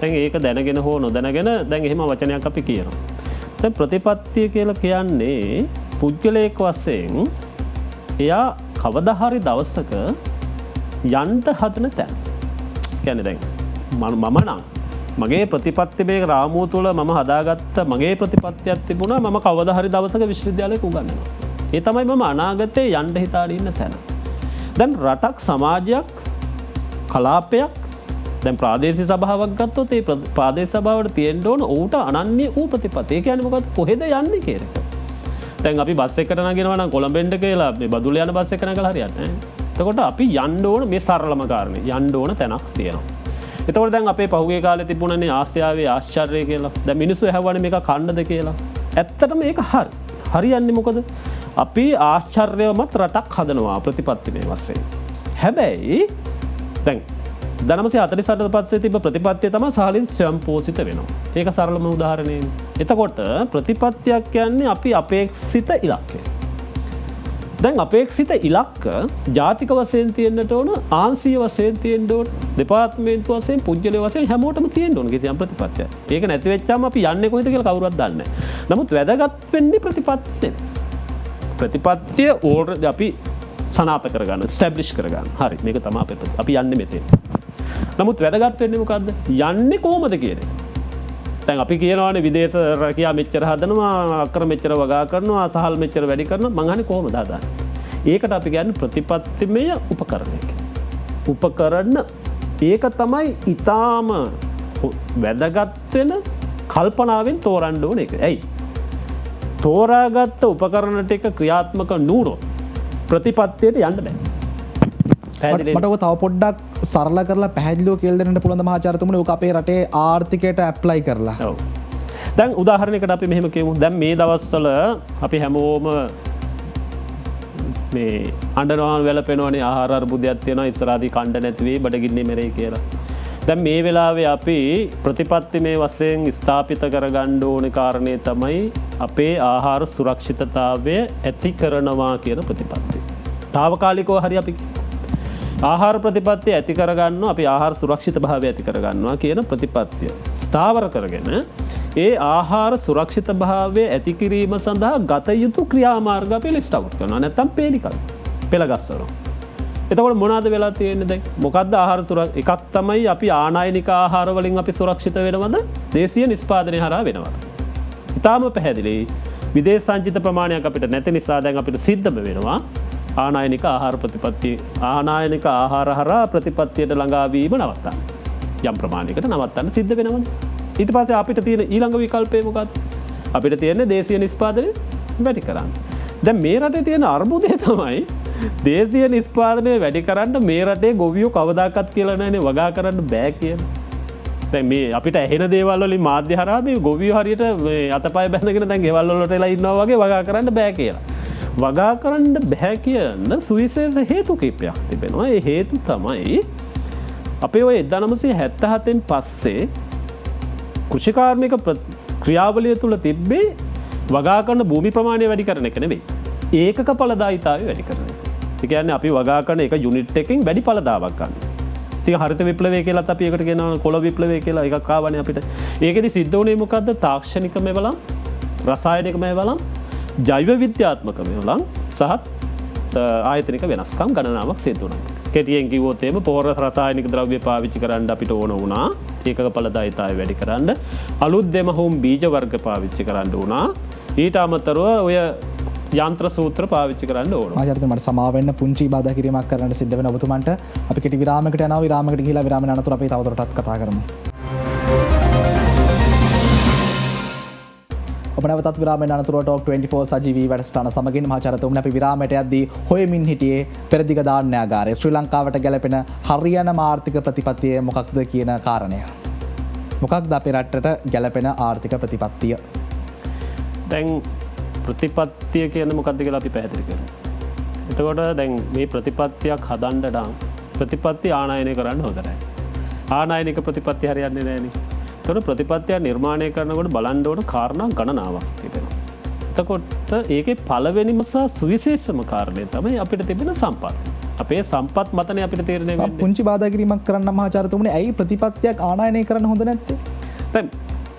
දැන් ඒක දැනගෙන හෝ නොදැනගෙන දැන් එහෙම වචනයක් අපි කියනවා. දැන් ප්‍රතිපත්තිය කියලා කියන්නේ පුද්ගලයෙක් වශයෙන් එයා කවදා හරි දවසක යන්න හදන තැන. කියන්නේ දැන් මම නම් මගේ ප්‍රතිපත්ති මේ රාමුව තුළ මම හදාගත්ත මගේ ප්‍රතිපත්තියක් තිබුණා. මම කවදා හරි දවසක විශ්වවිද්‍යාලයක උගන්වනවා. ඒ තමයි මම අනාගතේ යන්න හිතාගෙන ඉන්න තැන. දැන් රටක් සමාජයක් කලාපයක් දැන් ප්‍රාදේශීය සභාවක් ගත්තොත් ඒ ප්‍රාදේශීය සභාවට තියෙන්න ඕන ඌට අනන්‍ය ඌ ප්‍රතිපත්තිය. ඒ කියන්නේ මොකක්ද කොහෙද යන්නේ කියන එක. දැන් අපි බස් එකකට නගිනවා නම් කොළඹෙන්ට කියලා මේ බදුල්ල යන බස් එක නගලා හරියන්නේ නැහැ. එතකොට අපි යන්න ඕන මේ සරලම කාරණේ යන්න ඕන තැනක් තියෙනවා. එතකොට දැන් අපේ පහුගිය කාලේ තිබුණනේ ආසියාවේ ආශ්චර්යය කියලා. දැන් මිනිස්සු ඇහුවානේ මේක කන්නද කියලා. ඇත්තටම මේක හරියන්නේ මොකද? අපි ආශ්චර්යමත් රටක් හදනවා ප්‍රතිපත්තිමය වශයෙන්. හැබැයි දැන් 1948 පස්සේ තිබ්බ ප්‍රතිපත්තිය තමයි සාලින් ස්වයංපෝෂිත වෙනවා. ඒක සරලම උදාහරණයක්. එතකොට ප්‍රතිපත්තියක් කියන්නේ අපි අපේක්ෂිත ඉලක්කය. දැන් අපේක්ෂිත ඉලක්ක ජාතික වශයෙන් තියෙන්නට ඕන, ආංශීය වශයෙන් තියෙන්න ඕන, දෙපාර්තමේන්තු වශයෙන්, පුජ්‍යලේ වශයෙන් හැමෝටම තියෙන්න ඕන කිසියම් ප්‍රතිපත්තියක්. ඒක නැති වෙච්චාම අපි යන්නේ කොහෙද කියලා කවුරුවත් දන්නේ නැහැ. නමුත් වැදගත් වෙන්නේ ප්‍රතිපත්තිය. ප්‍රතිපත්තිය ඕල්රෙඩි අපි සනාථ කරගන්න, ස්ටැබ්ලිෂ් කරගන්න. හරි. මේක තමයි අපි යන්නේ මෙතෙන්. නමුත් වැදගත් වෙන්නේ මොකද්ද? යන්නේ කොහොමද කියන එක. දැන් අපි කියනවානේ විදේශ රැකියා මෙච්චර හදනවා, අක්කර මෙච්චර වගා කරනවා, සහල් මෙච්චර වැඩි කරනවා. මං අහන්නේ කොහොමද හදන්නේ? ඒකට අපි කියන්නේ ප්‍රතිපත්තිමය උපකරණයක්. උපකරණ ඒක තමයි ඊටාම වැදගත් වෙන කල්පනාවෙන් තෝරන්න ඕන එක. ඇයි? තෝරාගත්ත උපකරණ ටික ක්‍රියාත්මක නුනොත් ප්‍රතිපත්තියට යන්න බෑ. මට ඔක තව පොඩ්ඩක් සරල කරලා පැහැදිලිව කියලා දෙන්න පුළුවන් ද මහාචාර්යතුමනි? ඔක අපේ රටේ ආර්ථිකයට ඇප්ලයි කරලා. ඔව්. දැන් උදාහරණයකට අපි මෙහෙම කියමු. දැන් මේ දවස්වල අපි හැමෝම මේ අඬනවා වැළපෙනවනේ ආහාර අර්බුදයක් තියෙනවා ඉස්සරහදී කණ්ඩ නැති වෙයි බඩගින්නේ මැරෙයි කියලා. දැන් මේ වෙලාවේ අපි ප්‍රතිපත්තිමය වශයෙන් ස්ථාපිත කරගන්න ඕනේ කාරණේ තමයි අපේ ආහාර සුරක්ෂිතතාවය ඇති කරනවා කියන ප්‍රතිපත්තිය. తాවකාලිකව හරි අපි ආහාර ප්‍රතිපත්තිය ඇති කරගන්නවා අපි ආහාර සුරක්ෂිත භාවය ඇති කරගන්නවා කියන ප්‍රතිපත්තිය ස්ථාවර කරගෙන ඒ ආහාර සුරක්ෂිත භාවය ඇති කිරීම සඳහා ගත යුතු ක්‍රියාමාර්ග අපි ලිස්ට් අවුට් කරනවා. නැත්නම් පෙළ ගස්සනවා. එතකොට මොනවද වෙලා තියෙන්නේ දැන්? මොකද්ද ආහාර එකක් තමයි අපි ආනයනික ආහාර වලින් අපි සුරක්ෂිත වෙනවද? දේශීය නිෂ්පාදනය හරහා වෙනවද? ඊටාම පැහැදිලි. විදේශ සංචිත ප්‍රමාණයක් අපිට නැති නිසා දැන් අපිට සිද්ධම වෙනවා ආනයනික ආහාර ප්‍රතිපත්තිය ආනයනික ආහාර හරහා ප්‍රතිපත්තියට ළඟා වීම නවත්තන්න. යම් ප්‍රමාණයකට නවත්තන්න සිද්ධ වෙනවනේ. ඊට පස්සේ අපිට තියෙන ඊළඟ විකල්පය මොකක්ද? අපිට තියෙන්නේ දේශීය නිෂ්පාදනය වැඩි කරන්න. දැන් මේ රටේ තියෙන අර්බුදය තමයි දේශීය නිෂ්පාදනය වැඩි කරන්න මේ රටේ ගොවියෝ කවදාකවත් කියලා නැහැනේ වගා කරන්න බෑ කියලා. දැන් මේ අපිට ඇහෙන දේවල් වලින් මාධ්‍ය හරහා මේ ගොවියෝ හරියට මේ අතපය බැඳගෙන දැන් ගෙවල් වලට එලා ඉන්නවා වගේ වගා කරන්න බෑ කියලා. වගා කරන්න බෑ කියන සුවිශේෂ හේතු කිහිපයක් තිබෙනවා. ඒ හේතු තමයි අපේ ඔය 1977න් පස්සේ කෘෂිකාර්මික ක්‍රියාවලිය තුළ තිබ්බේ වගා කරන භූමි ප්‍රමාණය වැඩි කරන එක නෙවෙයි. ඒකක ඵලදායීතාවය වැඩි කරන එක. ඒ කියන්නේ අපි වගා කරන එක යුනිට් එකකින් වැඩි ඵලදාවක් ගන්න. ඉතින් හරිත විප්ලවය කියලාත් අපි ඒකට කියනවා කොළ විප්ලවය කියලා එකක් ආවනේ අපිට. ඒකෙදි සිද්ධ වුණේ මොකද්ද? තාක්ෂණික මෙවලම්, රසායනික මෙවලම්, ජෛව විද්‍යාත්මක මෙවලම් සහ ආයතනික වෙනස්කම් ගණනාවක් සිද්ධ වුණා. කෙටියෙන් කිව්වොත් එහෙම පොහොර රසායනික ද්‍රව්‍ය පාවිච්චි කරන්න අපිට ඕන වුණා. ඒකක ඵලදායීතාවය වැඩි කරන්න. අලුත් දෙමහුම් බීජ වර්ග පාවිච්චි කරන්න වුණා. ඊට අමතරව ඔය යන්ත්‍ර සූත්‍ර පාවිච්චි කරන්න ඕන. මහාචාර්යතුමනි මට සමාව වෙන්න පුංචි බාධා කිරීමක් කරන්න සිද්ධ වෙන ඔබතුමන්ට අපි කෙටි විරාමයකට යනවා. විරාමයකට ගිහිලා විරාමයෙන් අනතුරු අපි තවදුරටත් කතා කරමු. ඔබ නැවතත් විරාමයෙන් අනතුරුව ටොක් 24 සජීවී වැඩසටහන සමගින් මහාචාර්යතුමනි අපි විරාමයට යද්දී හොයමින් හිටියේ පෙරදිග ධාන්‍යාගාරය ශ්‍රී ලංකාවට ගැලපෙන හරියන ආර්ථික ප්‍රතිපත්තිය මොකක්ද කියන කාරණය. මොකක්ද අපේ රටට ගැලපෙන ආර්ථික ප්‍රතිපත්තිය? දැන් ප්‍රතිපත්තිය කියන මොකක්ද කියලා අපි පැහැදිලි කරමු. එතකොට දැන් මේ ප්‍රතිපත්තියක් හදන්න නම් ප්‍රතිපත්ති ආනයනය කරන්න හොඳ නැහැ. ආනයනික ප්‍රතිපත්ති හරියන්නේ නැහැ නේ. එතකොට ප්‍රතිපත්තිය නිර්මාණය කරනකොට බලන්න ඕන කාරණා ගණනාවක් තිබෙනවා. එතකොට ඒකේ පළවෙනිම සහ සුවිශේෂම කාරණය තමයි අපිට තිබෙන සම්පත්. අපේ සම්පත් මතනේ අපිට තීරණය වෙන්නේ. පුංචි බාධා කිරීමක් කරන්න මහාචාර්යතුමනි ඇයි ප්‍රතිපත්තියක් ආනයනය කරන්න හොඳ නැත්තේ?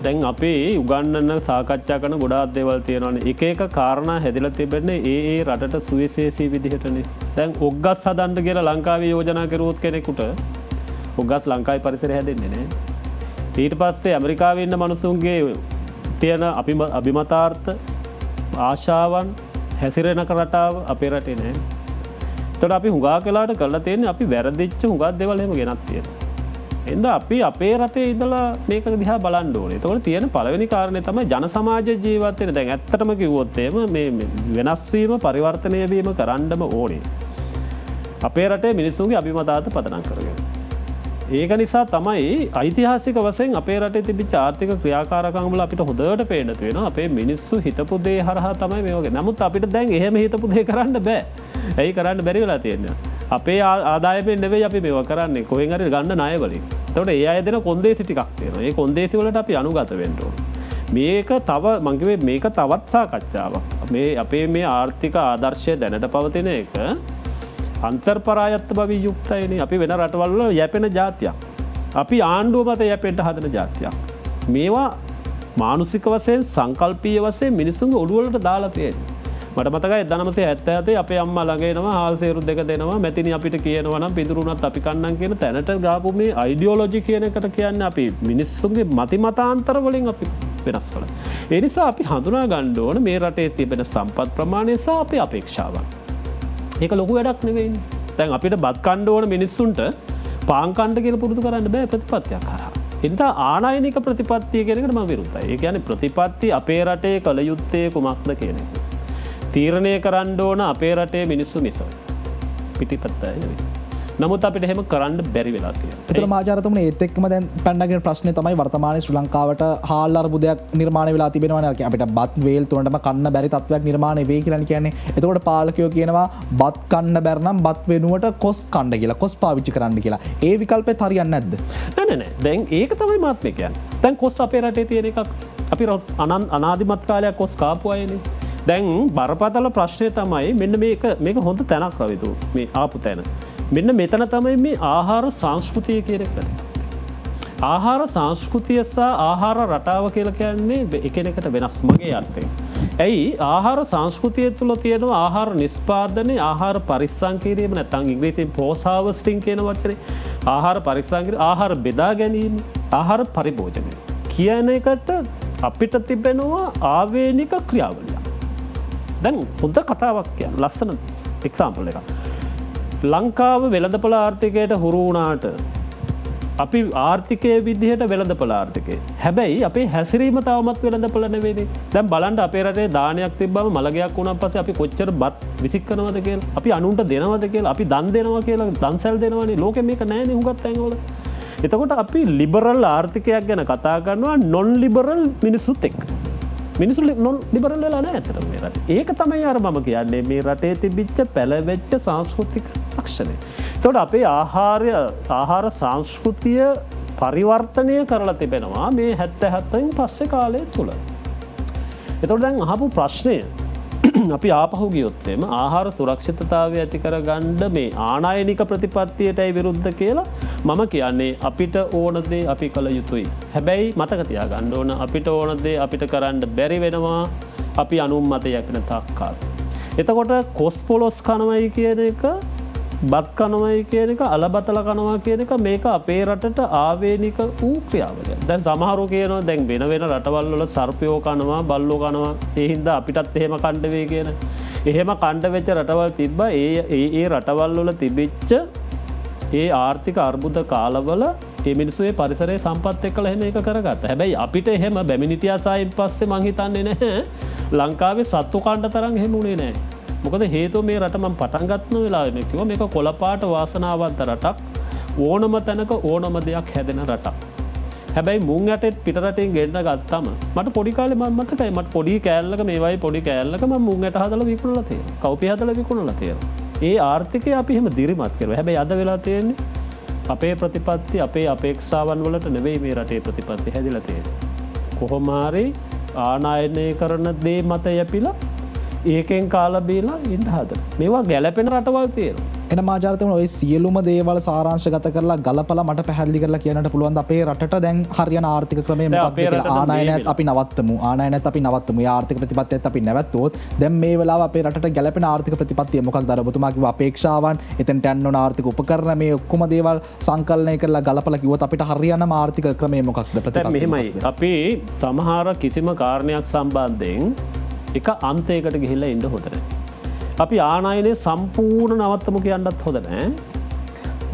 දැන් අපේ උගන්නන්න සාකච්ඡා කරන ගොඩාක් දේවල් තියෙනවානේ. එක එක කාරණා හැදිලා තිබෙන්නේ ඒ රටට සුවිශේෂී විදිහටනේ. දැන් ඔග්ගස් හදන්න කියලා ලංකාවේ යෝජනා කරුවොත් කෙනෙකුට ඔග්ගස් ලංකාවේ පරිසරය හැදෙන්නේ නැහැ. ඊට පස්සේ ඇමරිකාවේ ඉන්න මිනිසුන්ගේ තියෙන අභිමතාර්ථ ආශාවන් හැසිරෙන රටාව අපේ රටේ නැහැ. එතකොට අපි හුඟා කලාට කරලා තියෙන්නේ අපි වැරදිච්ච හුඟක් දේවල් එහෙම ගෙනත් තියෙනවා. එඳ අපි අපේ රටේ ඉඳලා මේක දිහා බලන්න ඕනේ. එතකොට තියෙන පළවෙනි කාරණේ තමයි ජන සමාජ ජීවත් වෙන. දැන් ඇත්තටම කිව්වොත් එහෙම මේ වෙනස් වීම පරිවර්තනය වීම කරන්නම ඕනේ. අපේ රටේ මිනිස්සුන්ගේ අභිමතාර්ථ පදනම් කරගෙන. ඒක නිසා තමයි ඓතිහාසික වශයෙන් අපේ රටේ තිබිච්ච ආර්ථික ක්‍රියාකාරකම් වල අපිට හොඳට පේන්න තියෙනවා. අපේ මිනිස්සු හිතපු දේ හරහා තමයි මේ වගේ. නමුත් අපිට දැන් එහෙම හිතපු දේ කරන්න බෑ. ඇයි කරන්න බැරි වෙලා තියෙන්නේ? අපේ ආදායමෙන් නෙවෙයි අපි මේවා කරන්නේ. කොහෙන් හරි ගන්න ණය වලින්. එතකොට ඒ අය දෙන කොන්දේසි ටිකක් තියෙනවා. ඒ කොන්දේසි වලට අපි අනුගත වෙන්න ඕන. මේක තව මං කිව්වේ මේක තවත් සාකච්ඡාවක්. මේ අපේ මේ ආර්ථික ආදර්ශය දැනට පවතින එක අන්තර්පරායත්ත බවී යුක්තයිනේ. අපි වෙන රටවල් වල යැපෙන ජාතියක්. අපි ආණ්ඩුව මත යැපෙන්න හදන ජාතියක්. මේවා මානසික වශයෙන් සංකල්පීය වශයෙන් මිනිසුන්ගේ ඔළුව වලට දාලා තියෙනවා. මට මතකයි 1977 අපේ අම්මා ළඟ එනවා හාල් සේරු දෙක දෙනවා මෙතිනි අපිට කියනවා නම් පිදුරුණත් අපි කන්නම් කියන තැනට ගාපු මේ අයිඩියොලොජි කියන එකට කියන්නේ අපි මිනිස්සුන්ගේ මති මතාන්තර වලින් අපි වෙනස් කළා. ඒ නිසා අපි හඳුනා ගන්න ඕන මේ රටේ තිබෙන සම්පත් ප්‍රමාණය සහ අපේ අපේක්ෂාවන්. ඒක ලොකු වැඩක් නෙවෙයිනේ. දැන් අපිට බත් කන්න ඕන මිනිස්සුන්ට පාන් කන්න කියලා පුරුදු කරන්න බෑ ප්‍රතිපත්තියක් කරා. එත ආනායනික ප්‍රතිපත්තිය කෙනෙකට ම විරුත්තයි. ඒ කියන්නේ ප්‍රතිපත්ති අපේ රටේ කළ යුත්තේ කුමක්ද කියන එක. තීරණය කරන්න ඕන අපේ රටේ මිනිස්සු මිස පිටිපත්තයි. නමුත් අපිට එහෙම කරන්න බැරි වෙලා තියෙනවා. ඒතර මාජාරතුමනි ඒත් එක්කම දැන් පැනනගෙන ප්‍රශ්නේ තමයි වර්තමානයේ ශ්‍රී ලංකාවට හාල් අර්බුදයක් නිර්මාණය වෙලා තිබෙනවානේ. අපිට බත් වේල් තුනටම කන්න බැරි තත්ත්වයක් නිර්මාණය වෙයි කියලානේ කියන්නේ. එතකොට පාලකයෝ කියනවා බත් කන්න බැර නම් බත් වෙනුවට කොස් කන්න කියලා, කොස් පාවිච්චි කරන්න කියලා. ඒ විකල්පෙත් හරියන්නේ නැද්ද? නෑ. දැන් ඒක තමයි මාත්මේ කියන්නේ. දැන් කොස් අපේ රටේ තියෙන එකක්. අපි අනාදිමත් කාලයක් කොස් කාපු අයනේ. දැන් බරපතල ප්‍රශ්නය තමයි මෙන්න මේක හොඳ තැනක් රවිදු මේ ආපු තැන. මෙන්න මෙතන තමයි මේ ආහාර සංස්කෘතිය කියන එක. ආහාර සංස්කෘතිය සහ ආහාර රටාව කියලා කියන්නේ එකිනෙකට වෙනස් මගේ අර්ථයෙන්. ඇයි ආහාර සංස්කෘතිය තුළ තියෙනවා ආහාර නිෂ්පාදනය, ආහාර පරිස්සම් කිරීම, නැත්නම් ඉංග්‍රීසියෙන් post harvesting කියන වචනේ. ආහාර පරිස්සම් කිරීම, ආහාර බෙදා ගැනීම, ආහාර පරිභෝජනය කියන එකට අපිට තිබෙනවා ආවේනික ක්‍රියාවලිය. දැන් හොඳ කතාවක් කියන්න ලස්සන එක්සාම්පල් එකක්. ලංකාව වෙළඳපොළ ආර්ථිකයට හුරු වුණාට අපි ආර්ථිකය විදිහට වෙළඳපොළ ආර්ථිකය. හැබැයි අපේ හැසිරීම තවමත් වෙළඳපොළ නෙවෙයි. දැන් බලන්න අපේ රටේ දානයක් තිබ්බම මලගයක් වුණාන් පස්සේ අපි කොච්චර බත් විසිකනවද කියලා, අපි අනුන්ට දෙනවද කියලා, අපි දන් දෙනවා කියලා, දන්සැල් දෙනවනේ. ලෝකෙ මේක නැහැනේ හුඟක් තැන්වල. එතකොට අපි ලිබරල් ආර්ථිකයක් ගැන කතා කරනවා නොන් ලිබරල් මිනිස්සුත් එක්ක. මිනිසු නොන් ලිබරල් වෙලා නැහැ ඇත්තටම මේ රටේ. ඒක තමයි අර මම කියන්නේ මේ රටේ තිබිච්ච පැලවෙච්ච සංස්කෘතික ලක්ෂණය. ඒතකොට අපේ ආහාර සංස්කෘතිය පරිවර්තනය කරලා තිබෙනවා මේ 77න් පස්සේ කාලය තුල. එතකොට දැන් අහපු ප්‍රශ්නය අපි ආපහු ගියොත් එම ආහාර සුරක්ෂිතතාවය ඇති කරගන්න මේ ආනායනික ප්‍රතිපත්තියටයි විරුද්ධ කියලා මම කියන්නේ අපිට ඕන දේ අපි කළ යුතුයි. හැබැයි මතක තියාගන්න ඕන අපිට ඕන දේ අපිට කරන්න බැරි වෙනවා අපි අනුමත යැපෙන තාක්කල්. එතකොට කොස් පොලොස් කනවයි කියන එක, බත් කනවයි කියන එක, අලබතල කනවා කියන එක මේක අපේ රටට ආවේනික වූ ක්‍රියාවලියක්. දැන් සමහරු කියනවා දැන් වෙන රටවල් වල සර්පයෝ කනවා, බල්ලෝ කනවා. ඒ හින්දා අපිටත් එහෙම කන්න වෙයි කියන. එහෙම කන්න වෙච්ච රටවල් තිබ්බා. ඒ රටවල් වල තිබිච්ච ඒ ආර්ථික අර්බුද කාලවල ඒ මිනිස්සු ඒ පරිසරයේ සම්පත් එක්කලා එහෙම ඒක කරගත්තා. හැබැයි අපිට එහෙම බැමිණිටියාසායින් පස්සේ මං හිතන්නේ නැහැ ලංකාවේ සත්තු කණ්ඩ තරම් එහෙම උනේ නැහැ. මොකද හේතුව මේ රට මම පටන් ගන්න වෙලාවේ මේ කිව්වා මේක කොළපාට වාසනාවන්ත රටක්, ඕනම තැනක ඕනම දෙයක් හැදෙන රටක්. හැබැයි මුං යටෙත් පිට රටින් ගෙන්න ගත්තම මට පොඩි කාලේ මම මතකයි මට පොඩි කෑල්ලක මේ වගේ පොඩි කෑල්ලක මම මුං යට හදලා විකුණලා තියෙනවා. කව්පි හදලා විකුණලා තියෙනවා. ඒ ආර්ථිකය අපි එහෙම දිරිමත් කරනවා. හැබැයි අද වෙලා තියෙන්නේ අපේ ප්‍රතිපත්ති අපේ අපේක්ෂාවන් වලට නෙවෙයි මේ රටේ ප්‍රතිපත්ති හැදිලා තියෙන්නේ. කොහොම හරි ආනායනය කරන දේ මත යැපිලා ඒකෙන් කාලා බීලා ඉන්න හදන. මේවා ගැලපෙන රටවල් තියෙනවා. එන මාජාරතුමනි ඔය සියලුම දේවල් සාරාංශගත කරලා ගලපලා මට පැහැදිලි කරලා කියන්නට පුළුවන් අපේ රටට දැන් හරියන ආර්ථික ක්‍රමය මොකක්ද කියලා. ආනායනයත් අපි නවත්තමු. ආනායනයත් අපි නවත්තමු. ඒ ආර්ථික ප්‍රතිපත්තියත් අපි නැවැත්තුවොත් දැන් මේ වෙලාව අපේ රටට ගැලපෙන ආර්ථික ප්‍රතිපත්තිය මොකක්ද? අර ඔබතුමා කිව්ව අපේක්ෂාවන්, එතෙන්ට යන්න ඕන ආර්ථික උපකරණ මේ ඔක්කොම දේවල් සංකලනය කරලා ගලපලා කිව්වොත් අපිට හරියනම ආර්ථික ක්‍රමය මොකක්ද? ප්‍රතිපත්තිය මෙහෙමයි. අපි සමහර කිසිම කාරණයක් සම්බන්ධයෙන් එක අන්තයකට ගිහිල්ලා ඉන්න හොඳ නැහැ. අපි ආනායනය සම්පූර්ණ නවත්තමු කියන්නත් හොඳ නැහැ.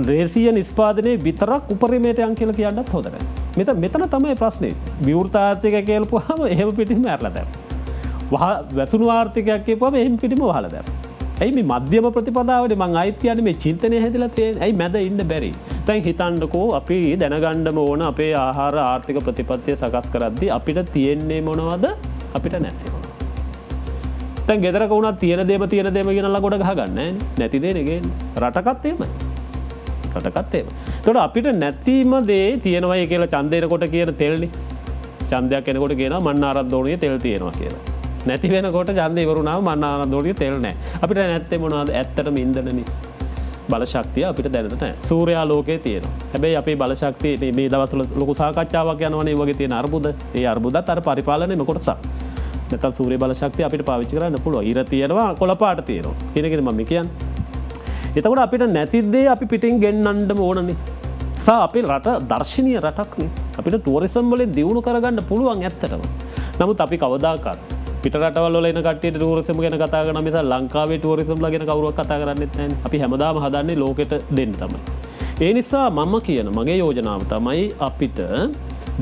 දේශීය නිෂ්පාදනයේ විතරක් උපරිමයට යන් කියලා කියන්නත් හොඳ නැහැ. මෙතන තමයි ප්‍රශ්නේ. විවෘත ආර්ථිකය කියලපුවාම එහෙම පිටින්ම ඇරලා දානවා. වැසුණු ආර්ථිකයක් කියපුවාම එහෙම පිටින්ම වහලා දානවා. ඇයි මේ මධ්‍යම ප්‍රතිපදාවනේ මං ආයිත් කියන්නේ මේ චින්තනය හැදිලා තියෙන්නේ. ඇයි මැද ඉන්න බැරි? දැන් හිතන්නකෝ අපි දැනගන්නම ඕන අපේ ආහාර ආර්ථික ප්‍රතිපත්තිය සකස් කරද්දී අපිට තියෙන්නේ මොනවද? අපිට නැති මොනවද? දැන් ගෙදරක වුණත් තියෙන දේම ගෙනල්ලා ගොඩ ගහගන්නේ නැති දේ නේ ගේන්නේ. රටකත් එහෙමයි. එතකොට අපිට නැතිම දේ තියෙනවයි කියලා ඡන්දේනකොට කියන තෙල්නේ. ඡන්දයක් එනකොට කියනවා මන්නාරද්දෝණියේ තෙල් තියෙනවා කියලා. නැති වෙනකොට ඡන්දේ ඉවරුණාම මන්නාරද්දෝණියේ තෙල් නැහැ. අපිට නැත්තේ මොනවද? ඇත්තටම ඉන්ධනනේ. බල ශක්තිය අපිට දැනට නැහැ. සූර්යාලෝකයේ තියෙනවා. හැබැයි අපේ බල ශක්තිය මේ දවස්වල ලොකු සාකච්ඡාවක් යනවනේ වගේ තියෙන අර්බුද. ඒ අර්බුදත් අර පරිපාලනයේම කොටසක්. නැත්නම් සූර්ය බල ශක්තිය අපිට පාවිච්චි කරන්න පුළුවන්. ඉර තියෙනවා, කොළ පාට තියෙනවා. කියන එකනේ මම කියන්නේ. එතකොට අපිට නැති දේ අපි පිටින් ගෙන්නන්න ඕනනේ. අපේ රට දර්ශනීය රටක්නේ. අපිට ටුවරිසම් වලින් දියුණු කරගන්න පුළුවන් ඇත්තටම. නමුත් අපි කවදාකවත් පිට රටවල් වල එන කට්ටියට ටුවරිසම් ගැන කතා කරන මිස ලංකාවේ ටුවරිසම්ලා ගැන කවුරුවක් කතා කරන්නේත් නැහැ. අපි හැමදාම හදන්නේ ලෝකෙට දෙන්න තමයි. ඒ නිසා මම කියන මගේ යෝජනාව තමයි අපිට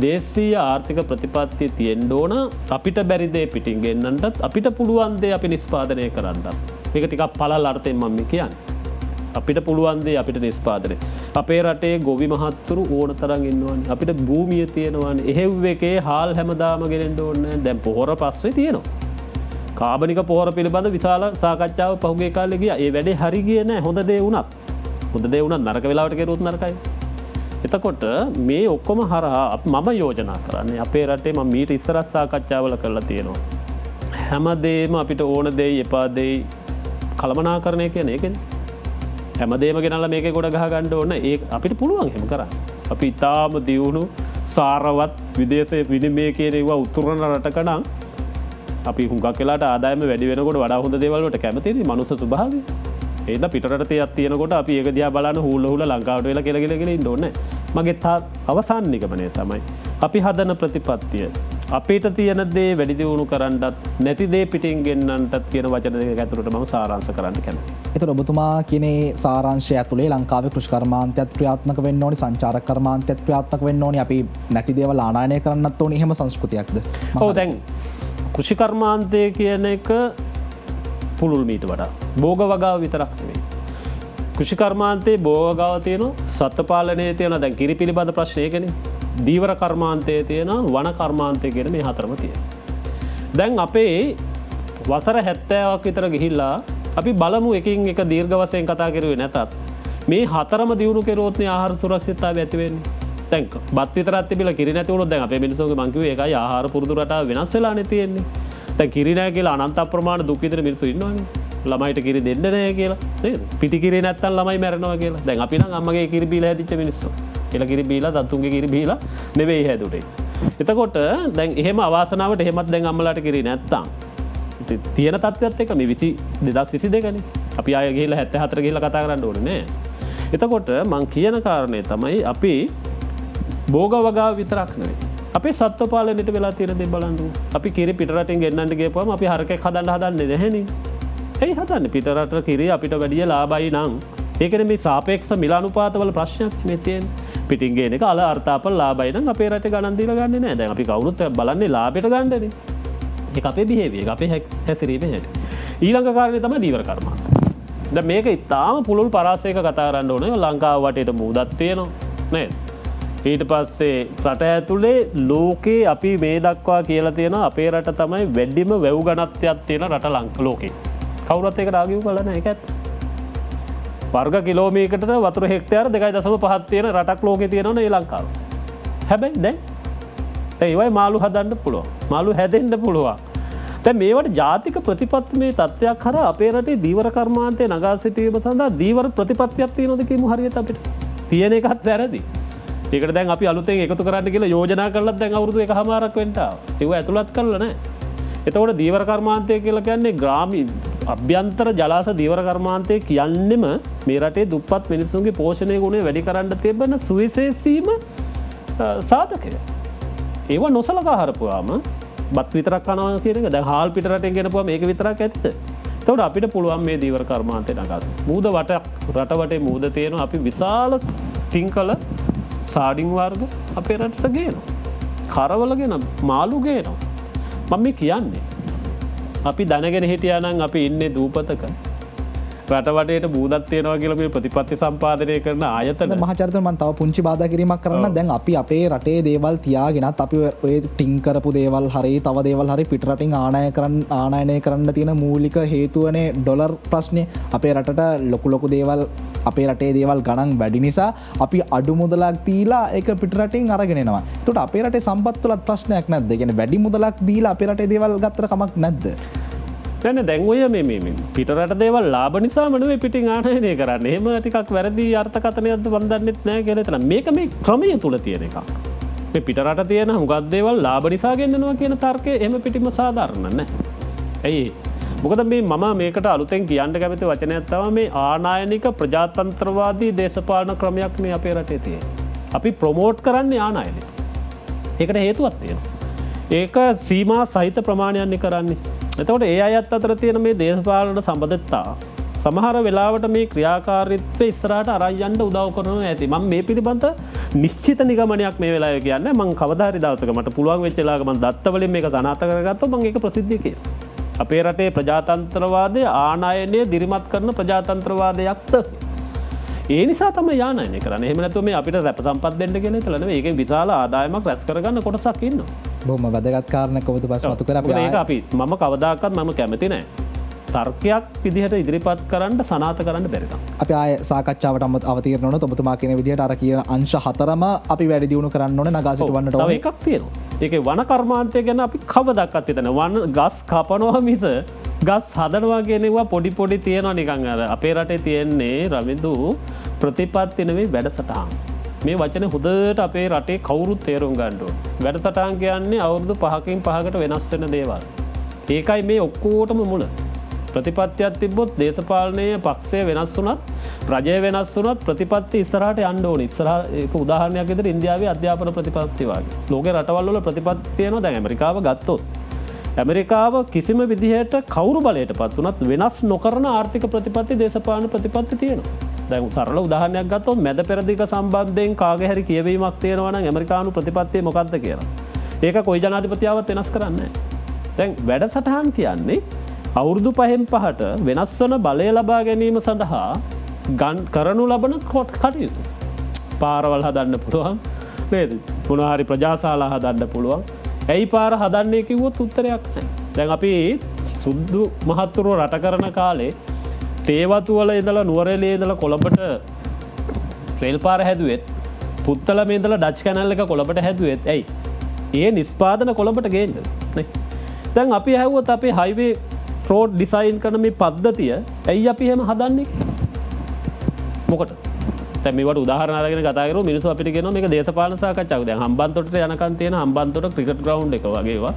දේශීය ආර්ථික ප්‍රතිපත්තිය තියෙන්න ඕන අපිට බැරි දේ පිටින් ගෙන්නන්නත් අපිට පුළුවන් දේ අපි නිෂ්පාදනය කරන්නත්. මේක ටිකක් පළල් අර්ථයෙන් මම කියන්නේ. අපිට පුළුවන් දේ අපිට නිෂ්පාදනය. අපේ රටේ ගොවි මහත්තුරු ඕන තරම් ඉන්නවනේ. අපිට භූමිය තියෙනවනේ. එහෙව් එකේ හාල් හැමදාම ගෙනෙන්න ඕනේ නැහැ. දැන් පොහොර පස්සේ තියෙනවා. කාබනික පොහොර පිළිබඳ විශාල සාකච්ඡාවක් පහුගිය කාලේ ගියා. ඒ වැඩේ හරි ගියේ නැහැ. හොඳ දේ වුණත්. හොඳ දේ වුණත් නරක වෙලාවට කෙරුවොත් නරකයි. එතකොට මේ ඔක්කොම හරහා මම යෝජනා කරන්නේ අපේ රටේ මම මීට ඉස්සරහ සාකච්ඡාවල කරලා තියෙනවා. හැමදේම අපිට ඕන දෙයි එපා දෙයි කළමනාකරණය කියන එකනේ. හැමදේම ගෙනල්ලා මේකේ ගොඩ ගහ ගන්න ඕන. ඒක අපිට පුළුවන් එහෙම කරන්න. අපි ඊටාම දියුණු සාරවත් විදේශ විනිමය කියන ඒවා උතුරන රටක නම් අපි හුඟක් වෙලාට ආදායම වැඩි වෙනකොට වඩා හොඳ දේවල් වලට කැමතිනේ. මනුස්ස ස්වභාවය. ඒද පිටරට තියක් තියෙනකොට අපි ඒක දිහා බලන හූල ලංකාවට වෙලා කියලා ඉන්න ඕනේ. මගේ අවසාන නිගමනය තමයි අපි හදන ප්‍රතිපත්තිය අපිට තියෙන දේ වැඩි දියුණු කරන්නත් නැති දේ පිටින් ගෙන්නන්නත් කියන වචන දෙක ඇතුළට මම සාරාංශ කරන්න කැමතියි. ඒතර ඔබතුමා කියන්නේ සාරාංශය ඇතුලේ ලංකාවේ කෘෂි කර්මාන්තයත් ක්‍රියාත්මක වෙන්න ඕනි, සංචාරක කර්මාන්තයත් ක්‍රියාත්මක වෙන්න ඕනි, අපි නැති දේවල් ආනයනය කරන්නත් ඕනි. එහෙම සංස්කෘතියක්ද? ඔව් දැන් කෘෂි කර්මාන්තය කියන එක පුළුල් මීට වඩා බෝග වගාව විතරක් නෙවෙයි. කෘෂි කර්මාන්තයේ බෝග වගාව තියෙනවා, සත්ත්ව පාලනයේ තියෙනවා, දැන් කිරි පිළිබඳ ප්‍රශ්න ඒකනේ. දීවර කර්මාන්තයේ තියෙනවා, වන කර්මාන්තය කියන මේ හතරම තියෙනවා. දැන් අපේ වසර 70ක් විතර ගිහිල්ලා අපි බලමු එකින් එක දීර්ඝ වශයෙන් කතා කරුවේ නැතත් මේ හතරම දියුණු කෙරුවොත් නේ ආහාර සුරක්ෂිතතාවය ඇති වෙන්නේ. දැන් බත් විතරක් තිබිලා කිරි නැති වුණොත් දැන් අපේ මිනිස්සුන්ගේ මං කිව්වේ ඒකයි ආහාර පුරුදු රටාව වෙනස් වෙලානේ තියෙන්නේ. දැන් කිරි නැහැ කියලා අනන්ත අප්‍රමාණ දුක් විඳින මිනිස්සු ඉන්නවනේ. ළමයිට කිරි දෙන්න නැහැ කියලා නේද? පිටි කිරි නැත්තම් ළමයි මැරෙනවා කියලා. දැන් අපි නම් අම්මගේ කිරි බීලා හැදිච්ච මිනිස්සු. එළ කිරි බීලා දත්තුන්ගේ කිරි බීලා නෙවෙයි හැදුනේ. එතකොට දැන් එහෙම අවාසනාවට එහෙමත් දැන් අම්මලාට කිරි නැත්තම් තියෙන තත්ත්වයක් එක මේ 2022 නේ. අපි ආයෙ ගිහිල්ලා 74 ගිහිල්ලා කතා කරන්න ඕනේ නේ. එතකොට මං කියන කාරණේ තමයි අපි භෝග වගාව විතරක් නෙවෙයි. අපි සත්ත්ව පාලනයට වෙලා තියෙන දේ බලන්න. අපි කිරි පිටරටින් ගෙන්නන්න ගියපුවම අපි හරකෙක් හදන්නේ නැහැනේ. ඇයි හදන්නේ? පිටරට කිරි අපිට වැඩිය ලාභයි නම් ඒකනේ මේ සාපේක්ෂ මිල අනුපාතවල ප්‍රශ්නයක් මේ තියෙන්නේ. පිටින් ගේන එක අල අර්ථාපල ලාභයි නම් අපේ රටේ ගණන් දීලා ගන්නෙ නැහැ. දැන් අපි කවුරුත් බලන්නේ ලාභයට ගන්නනේ. ඒක අපේ බිහේවියර්, ඒක අපේ හැසිරීමේ හැටි. ඊළඟ කාරණේ තමයි දීවර කර්මාන්ත. දැන් මේක ඉතාම පුළුල් පරාසයක කතා කරන්න ඕනේ. ලංකාව වටේට මූදක් තියෙනවා නේද? ඊට පස්සේ රට ඇතුලේ ලෝකේ අපි මේ දක්වා කියලා තියෙන අපේ රට තමයි වැඩිම වැව් ගණත්වයක් තියෙන රට ලෝකේ. කවුරුත් ඒකට ආගියු කළා නැහැ. ඒක ඇත්ත. වර්ග කිලෝමීටරකට වතුර හෙක්ටයාර 2.5ක් තියෙන රටක් ලෝකේ තියෙනවනේ ශ්‍රී ලංකාව. හැබැයි දැන් ඒවයි මාළු හදන්න පුළුවන්. මාළු හැදෙන්න පුළුවන්. දැන් මේවට ජාතික ප්‍රතිපත්තිමේ තත්ත්වයක් කරා අපේ රටේ දීවර කර්මාන්තය නගා සිටීම සඳහා දීවර ප්‍රතිපත්තියක් තියෙනවද කියමු හරියට අපිට. තියෙන එකත් වැරදි. ඒකට දැන් අපි අලුතෙන් එකතු කරන්න කියලා යෝජනා කරලා දැන් අවුරුදු 1කමාරක් වෙන්න ආවා. ඒව ඇතුළත් කරලා නැහැ. එතකොට දීවර කර්මාන්තය කියලා කියන්නේ ග්‍රාමීය අභ්‍යන්තර ජලාශ දීවර කර්මාන්තය කියන්නෙම මේ රටේ දුප්පත් මිනිස්සුන්ගේ පෝෂණය ගුණය වැඩි කරන්න තිබෙන සුවිශේෂීම සාධකය. ඒව නොසලකා හරපුවාම බත් විතරක් කනවා කියන එක දැන් හාල් පිට රටෙන් ගෙනපුවාම මේක විතරක් ඇතිද? එතකොට අපිට පුළුවන් මේ දීවර කර්මාන්තය නගා. මූද රට වටේ මූද තියෙනවා. අපි විශාල ටින්කල සාඩින් වර්ග අපේ රටට ගේනවා. කරවල ගෙන මාළු ගේනවා. මම මේ කියන්නේ අපි දැනගෙන හිටියා නම් අපි ඉන්නේ දූපතක. රට වටේට බූදක් තියෙනවා කියලා මේ ප්‍රතිපත්ති සම්පාදනය කරන ආයතන. මහාචාර්යතුමා මම තව පුංචි බාධා කිරීමක් කරන්න. දැන් අපි අපේ රටේ දේවල් තියාගෙනත් අපි ඔය ටින් කරපු දේවල් හරි තව දේවල් හරි පිටරටින් ආනයනය කරන්න තියෙන මූලික හේතුවනේ ඩොලර් ප්‍රශ්නේ. අපේ රටට ලොකු දේවල් අපේ රටේ දේවල් ගණන් වැඩි නිසා අපි අඩු මුදලක් දීලා ඒක පිටරටින් අරගෙන එනවා. ඒකට අපේ රටේ සම්පත් වලත් ප්‍රශ්නයක් නැද්ද? ඒ කියන්නේ වැඩි මුදලක් දීලා අපේ රටේ දේවල් ගත්තට කමක් නැද්ද? දැන් දැන් ඔය මේ පිටරට දේවල් ලාභ නිසාම නෙවෙයි පිටින් ආනයනය කරන්නේ. එහෙම ටිකක් වැරදි අර්ථකථනයක්ද මන් දන්නෙත් නැහැ කියලා හිතනවා. මේක මේ ක්‍රමයේ තුල තියෙන එකක්. මේ පිටරට තියෙන හුඟක් දේවල් ලාභ නිසා ගෙන්නනවා කියන තර්කය එහෙම පිටින්ම සාධාරණ නැහැ. ඇයි? මොකද මම මේකට අලුතෙන් කියන්න කැමති වචනයක් තමයි මේ ආනායනික ප්‍රජාතන්ත්‍රවාදී දේශපාලන ක්‍රමයක් මේ අපේ රටේ තියෙන්නේ. අපි ප්‍රොමෝට් කරන්නේ ආනායනය. ඒකට හේතුවක් තියෙනවා. ඒක සීමා සහිත ප්‍රමාණයක්නේ කරන්නේ. එතකොට ඒ අයත් අතර තියෙන මේ දේශපාලන සම්බන්ධතා සමහර වෙලාවට මේ ක්‍රියාකාරීත්වය ඉස්සරහට අරන් යන්න උදව් කරනවා ඇති. මම මේ පිළිබඳ නිශ්චිත නිගමනයක් මේ වෙලාවේ කියන්නේ මම කවදා හරි දවසක මට පුළුවන් වෙච්ච වෙලාවක මම දත්ත වලින් මේක සනාථ කරගත්තොත් මම ඒක ප්‍රසිද්ධිය කියනවා. අපේ රටේ ප්‍රජාතන්ත්‍රවාදය ආනයනය දිරිමත් කරන ප්‍රජාතන්ත්‍රවාදයක්ද? ඒ නිසා තමයි යානයනය කරන්නේ. එහෙම නැත්නම් මේ අපිට රැප සම්පත් දෙන්න කියන එක නෙවෙයි. ඒකෙන් විශාල ආදායමක් රැස් කරගන්න කොටසක් ඉන්නවා. බොහොම වැදගත් කාරණයක් ඔබතුමා මතු කර අපි මම කවදාකවත් මම කැමති නැහැ. තර්කයක් විදිහට ඉදිරිපත් කරන්න සනාථ කරන්න බැරි නම්. අපි ආය සාකච්ඡාවට අවතීර්ණ වුණොත් ඔබතුමා කියන විදිහට අර කියන අංශ 4ම අපි වැඩි දියුණු කරන්න ඕනේ නගා සිටවන්නට ඕනේ. තව එකක් තියෙනවා. ඒකේ වන කර්මාන්තය ගැන අපි කවදාකවත් හිතන වන ගස් කපනවා මිස ගස් හදනවා කියන ඒවා පොඩි පොඩි තියෙනවා නිකන් අර අපේ රටේ තියෙන්නේ රවිදු ප්‍රතිපත්ති නෙවෙයි වැඩසටහන්. මේ වචනේ හොඳට අපේ රටේ කවුරුත් තේරුම් ගන්න ඕනේ. වැඩසටහන් කියන්නේ අවුරුදු 5කින් 5කට වෙනස් වෙන දේවල්. ඒකයි මේ ඔක්කොටම මුල. ප්‍රතිපත්තියක් තිබ්බොත් දේශපාලනය පක්ෂය වෙනස් වුණත් රජය වෙනස් වුණත් ප්‍රතිපත්ති ඉස්සරහට යන්න ඕනේ. ඉස්සරහ ඒක උදාහරණයක් විදිහට ඉන්දියාවේ අධ්‍යාපන ප්‍රතිපත්ති වගේ. ලෝකේ රටවල් වල ප්‍රතිපත්ති තියෙනවා. දැන් ඇමරිකාව ගත්තොත් ඇමරිකාව කිසිම විදිහට කවුරු බලයටපත් වුණත් වෙනස් නොකරන ආර්ථික ප්‍රතිපත්ති දේශපාලන ප්‍රතිපත්ති තියෙනවා. දැන් සරල උදාහරණයක් ගත්තොත් මැද පෙරදිග සම්බන්ධයෙන් කාගේ හරි කියවීමක් තියෙනවා නම් ඇමරිකානු ප්‍රතිපත්තිය මොකක්ද කියලා. ඒක කොයි ජනාධිපතියවත් වෙනස් කරන්නේ නැහැ. දැන් වැඩසටහන් කියන්නේ අවුරුදු 5න් 5ට වෙනස් වන බලය ලබා ගැනීම සඳහා කරනු ලබන කටයුතු. පාරවල් හදන්න පුළුවන් නේද? මොනවා හරි ප්‍රජාශාලා හදන්න පුළුවන්. ඇයි පාර හදන්නේ කිව්වොත් උත්තරයක් නැහැ. දැන් අපි සුද්දු මහත්තුරු රට කරන කාලේ තේවතු වල ඉඳලා නුවරඑළියේ ඉඳලා කොළඹට රේල් පාර හැදුවෙත් පුත්තලමේ ඉඳලා ඩච් කැනල් එක කොළඹට හැදුවෙත් ඇයි? ඒ නිෂ්පාදන කොළඹට ගේන්න නේ. දැන් අපි හැවුවොත් අපේ හයිවේ රෝඩ් ඩිසයින් කරන මේ පද්ධතිය ඇයි අපි එහෙම හදන්නේ? මොකට? දැන් මේවට උදාහරණ අරගෙන කතා කරමු. මිනිස්සු අපිට කියනවා මේක දේශපාලන සාකච්ඡාවක්. දැන් හම්බන්තොටට යනකන් තියෙන හම්බන්තොට ක්‍රිකට් ග්‍රවුන්ඩ් එක වගේ ඒවා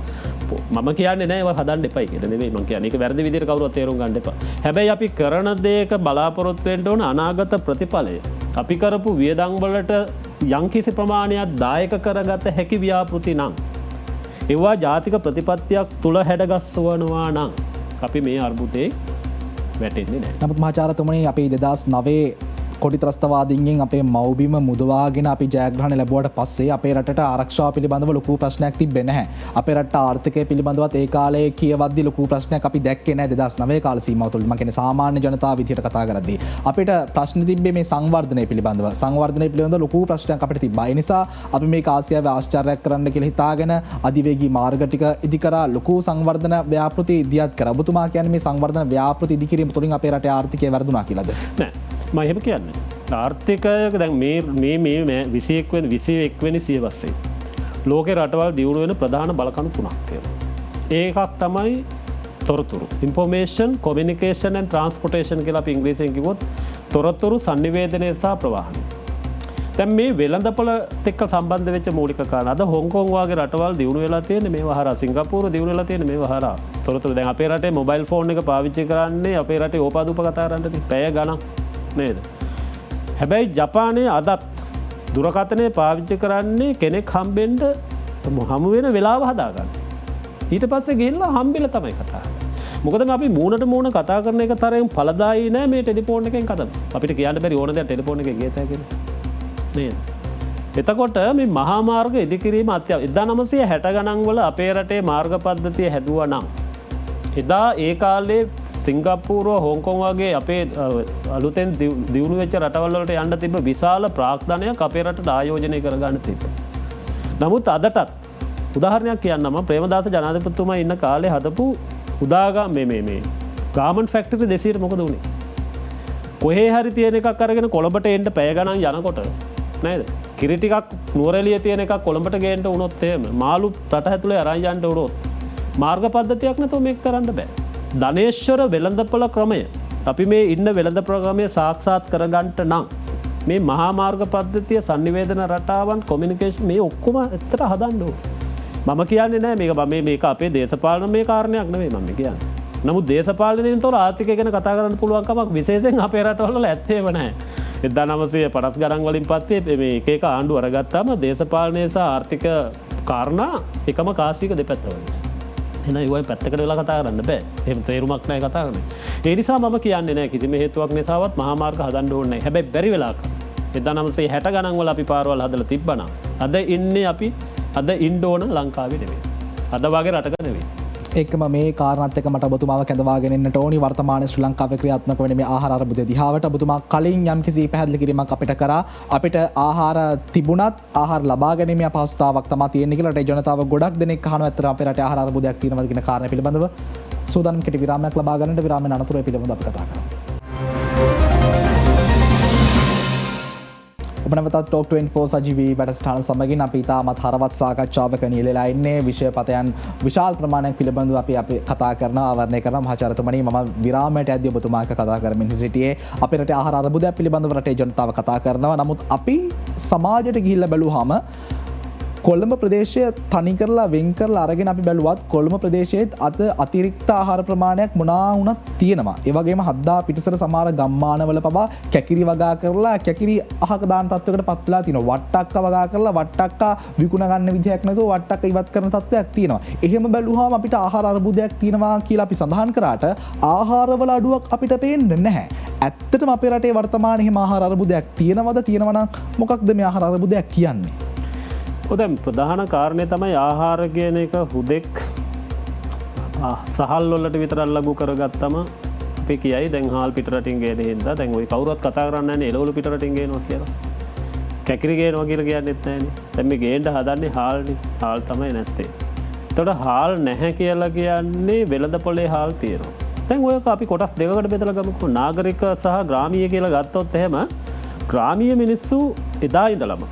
මම කියන්නේ නෑ ඒවා හදන්න එපයි කියලා නෙවෙයි මම කියන්නේ. ඒක වැරදි විදිහට කවුරුවත් තේරුම් ගන්න එපා. හැබැයි අපි කරන දේක බලාපොරොත්තු වෙන්න ඕන අනාගත ප්‍රතිඵලය. අපි කරපු වියදම් වලට යම්කිසි ප්‍රමාණයක් දායක කරගත හැකි ව්‍යාපෘති නම් ඒවා ජාතික ප්‍රතිපත්තියක් තුල හැඩගස්වනවා නම් අපි මේ අර්බුදේ වැටෙන්නේ නැහැ. නමුත් මහාචාර්යතුමනි අපි 2009 කොටි ත්‍රස්තවාදීන්ගෙන් අපේ මව්බිම මුදවාගෙන අපි ජයග්‍රහණ ලැබුවට පස්සේ අපේ රටට ආරක්ෂාව පිළිබඳව ලොකු ප්‍රශ්නයක් තිබෙන්නේ නැහැ. අපේ රටට ආර්ථිකය පිළිබඳවත් ඒ කාලේ කියවද්දි ලොකු ප්‍රශ්නයක් අපි දැක්කේ නැහැ 2009 කාල සීමාව තුළ. මම කියන්නේ සාමාන්‍ය ජනතාව විදිහට කතා කරද්දී අපිට ප්‍රශ්න තිබ්බේ මේ සංවර්ධනය පිළිබඳව. සංවර්ධනය පිළිබඳව ලොකු ප්‍රශ්නයක් අපිට තිබ්බා. ඒ නිසා අපි මේක ආසියාවේ ආශ්චර්යයක් කරන්න කියලා හිතාගෙන අධිවේගී මාර්ග ටික ඉදි කරා ලොකු සංවර්ධන ව්‍යාපෘති ඉදිරිපත් කරා. ඔබතුමා කියන්නේ මේ සංවර්ධන ව්‍යාපෘති ඉදි කිරීම තුළින් අපේ රටේ ආර්ථිකය වැරදුනා කියලාද? නෑ. මම එහෙම කියන්නේ. ආර්ථිකයක දැන් මේ 21 වෙනි සියවසේ ලෝකේ රටවල් දියුණු වෙන ප්‍රධාන බලකණු තුනක් තියෙනවා. ඒකක් තමයි තොරතුරු. ඉන්ෆෝමේෂන්, කොමියුනිකේෂන් ඇන්ඩ් ට්‍රාන්ස්පෝර්ටේෂන් කියලා අපි ඉංග්‍රීසියෙන් කිව්වොත් තොරතුරු sannivedanaya සහ ප්‍රවාහනය. දැන් මේ වෙළඳපොළත් එක්ක සම්බන්ධ වෙච්ච මූලික කාරණා අද හොංකොං වගේ රටවල් දියුණු වෙලා තියෙන්නේ මේවා හරහා. සිංගප්පූරු දියුණු වෙලා තියෙන්නේ මේවා හරහා. තොරතුරු දැන් අපේ රටේ මොබයිල් ෆෝන් එක පාවිච්චි කරන්නේ අපේ රටේ ඕපාදුප කතා කරන්නද පැය ගණන් නේද? හැබැයි ජපානයේ අදත් දුරකථනය පාවිච්චි කරන්නේ කෙනෙක් හම්බෙන්න හමු වෙන වෙලාව හදාගන්න. ඊට පස්සේ ගිහිල්ලා හම්බෙලා තමයි කතා කරන්නේ. මොකද අපි මූණට මූණ කතා කරන එක තරම් ඵලදායී නෑ මේ ටෙලිෆෝන් එකෙන් කතා. අපිට කියන්න බැරි ඕන දෙයක් ටෙලිෆෝන් එකේ ගියතා කියලා. නේද? එතකොට මේ මහා මාර්ග ඉදිකිරීම අත්‍යවශ්‍යයි. 1960 ගණන් වල අපේ රටේ මාර්ග පද්ධතිය හැදුවා නම් එදා ඒ කාලේ සිංගප්පූරුව හොංකොං වගේ අපේ අලුතෙන් දියුණු වෙච්ච රටවල් වලට යන්න තිබ්බ විශාල ප්‍රාග්ධනයක් අපේ රටට ආයෝජනය කරගන්න තිබ්බා. නමුත් අදටත් උදාහරණයක් කියන්නම ප්‍රේමදාස ජනාධිපතිතුමා ඉන්න කාලේ හදපු උදාගම් මේ ගාමන්ට් ෆැක්ටරි 200ට මොකද වුනේ? කොහේ හරි තියෙන එකක් අරගෙන කොළඹට එන්න පැය ගණන් යනකොට නේද? කිරි ටිකක් නුවරඑළියේ තියෙන එකක් කොළඹට ගේන්න වුණොත් එහෙම මාළු රට ඇතුලේ අරන් යන්න වුණොත් මාර්ග පද්ධතියක් නැතුව මේක කරන්න බෑ. ධනේශ්වර වෙළඳපොළ ක්‍රමය අපි මේ ඉන්න වෙළඳ ප්‍රෝග්‍රෑමය සාක්ෂාත් කරගන්නට නම් මේ මහා මාර්ග පද්ධතිය sannivedana රටාවන් කොමියුනිකේෂන් මේ ඔක්කොම ඇත්තට හදන්න ඕනේ. මම කියන්නේ නෑ මේක අපේ දේශපාලන මේ කාරණයක් නෙවෙයි මම කියන්නේ. නමුත් දේශපාලනයෙන් තොර ආර්ථිකය ගැන කතා කරන්න පුළුවන් කමක් විශේෂයෙන් අපේ රටවල ඇත්තේම නැහැ. 1950 ගණන් වලින් පස්සේ මේ එක එක ආණ්ඩු අරගත්තාම දේශපාලනය සහ ආර්ථික කාරණා එකම කාසියක දෙපැත්ත වගේ. එන ඒවයි පැත්තකට වෙලා කතා කරන්න බෑ. එහෙම තේරුමක් නැහැ කතා කරන්නේ. ඒ නිසා මම කියන්නේ නැහැ කිසිම හේතුවක් නිසාවත් මහා මාර්ග හදන්න ඕනේ නැහැ. හැබැයි බැරි වෙලාවක 1960 ගණන් වල අපි පාරවල් හදලා තිබ්බනම් අද ඉන්නේ අපි අද ඉන්න ඕන ලංකාවේ නෙවෙයි. අද වගේ රටක නෙවෙයි. එක්කම මේ කාරණාත් එක්ක මට ඔබතුමාව කැඳවාගෙන එන්නට ඕනි වර්තමාන ශ්‍රී ලංකාවේ ක්‍රියාත්මක වෙන මේ ආහාර අර්බුදය දිහාවට ඔබතුමා කලින් යම්කිසි පැහැදිලි කිරීමක් අපිට කරා. අපිට ආහාර තිබුණත් ආහාර ලබා ගැනීමේ අපහසුතාවක් තමයි තියෙන්නේ කියලා රටේ ජනතාව ගොඩක් දෙනෙක් අහනවා. ඇත්තට අපේ රටේ ආහාර අර්බුදයක් තියෙනවද කියන කාරණය පිළිබඳව සූදානම් කෙටි විරාමයක් ලබා ගන්නට විරාමයෙන් අනතුරු පිළිබඳව අපි කතා කරමු. ඔබනවතත් ටෝක් 24 සජීවී වැඩසටහන සමගින් අපි ඉතාමත් හරවත් සාකච්ඡාවක නියැලලා ඉන්නේ. විෂයපතයන් විශාල ප්‍රමාණයක් පිළිබඳව අපි කතා කරනවා, ආවරණය කරනවා. මහාචාර්යතුමනි, මම විරාමයට යද්දී ඔබතුමා එක්ක කතා කරමින් සිටියේ අපේ රටේ ආහාර අර්බුදයක් පිළිබඳව රටේ ජනතාව කතා කරනවා. නමුත් අපි සමාජයට ගිහිල්ලා බැලුවාම කොළඹ ප්‍රදේශය තනි කරලා වෙන් කරලා අරගෙන අපි බැලුවත් කොළඹ ප්‍රදේශයේත් අද අතිරික්ත ආහාර ප්‍රමාණයක් මොනවා වුණත් තියෙනවා. ඒ වගේම හද්දා පිටුසර සමහර ගම්මානවල පවා කැකිරි වගා කරලා කැකිරි අහක දාන තත්වයකට පත් වෙලා තිනවා. වට්ටක්ක වගා කරලා වට්ටක්ක විකුණ ගන්න විදිහක් නැතුව වට්ටක්ක ඉවත් කරන තත්වයක් තියෙනවා. එහෙම බැලුවාම අපිට ආහාර අර්බුදයක් තියෙනවා කියලා අපි සඳහන් කරාට ආහාරවල අඩුවක් අපිට පේන්නේ නැහැ. ඇත්තටම අපේ රටේ වර්තමාන එහෙම ආහාර අර්බුදයක් තියෙනවද? තියෙනවා නම් මොකක්ද මේ ආහාර අර්බුදයක් කියන්නේ? දැන් ප්‍රධාන කාරණය තමයි ආහාර කියන එක හුදෙක් සහල් වලට විතරක් ලඝු කරගත්තම අපි කියයි දැන් හාල් පිට රටින් ගේන හින්දා දැන් ওই කවුරුත් කතා කරන්නේ නැහැ එළවලු පිට රටින් ගේනවා කියලා. කැකිරි ගේනවා කියලා කියන්නේත් නැහැනේ. දැන් මේ ගේන්න හදන්නේ හාල්නේ. හාල් තමයි නැත්තේ. එතකොට හාල් නැහැ කියලා කියන්නේ වෙළඳපොලේ හාල් තියෙනවා. දැන් ඔය අපි කොටස් දෙකකට බෙදලා ගමුකෝ. නාගරික සහ ග්‍රාමීය කියලා ගත්තොත් එහෙම ග්‍රාමීය මිනිස්සු එදා ඉඳලම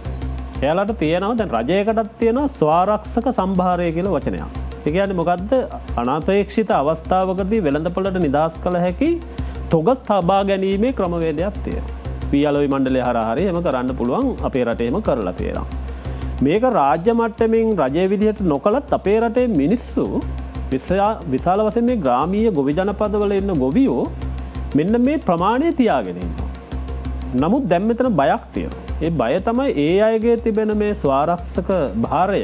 එයාලට තියෙනවා දැන් රජයකටත් තියෙනවා ස්වාරක්ෂක සම්භාරය කියලා වචනයක්. ඒ කියන්නේ මොකද්ද? අනපේක්ෂිත අවස්ථාවකදී වෙළඳපොළට නිදහස් කළ හැකි තොග තබා ගැනීමේ ක්‍රමවේදයක් තියෙනවා. පියලොයි මණ්ඩලය හරහා හරි එහෙම කරන්න පුළුවන් අපේ රටේ එහෙම කරලා තියෙනවා. මේක රාජ්‍ය මට්ටමින් රජයේ විදිහට නොකලත් අපේ රටේ මිනිස්සු විශාල වශයෙන් මේ ග්‍රාමීය ගොවි ජනපදවල ඉන්න ගොවියෝ මෙන්න මේ ප්‍රමාණය තියාගෙන ඉන්නවා. නමුත් දැන් මෙතන බයක් තියෙනවා. ඒ බය තමයි ඒ අයගේ තිබෙන මේ ස්වාරක්ෂක භාරය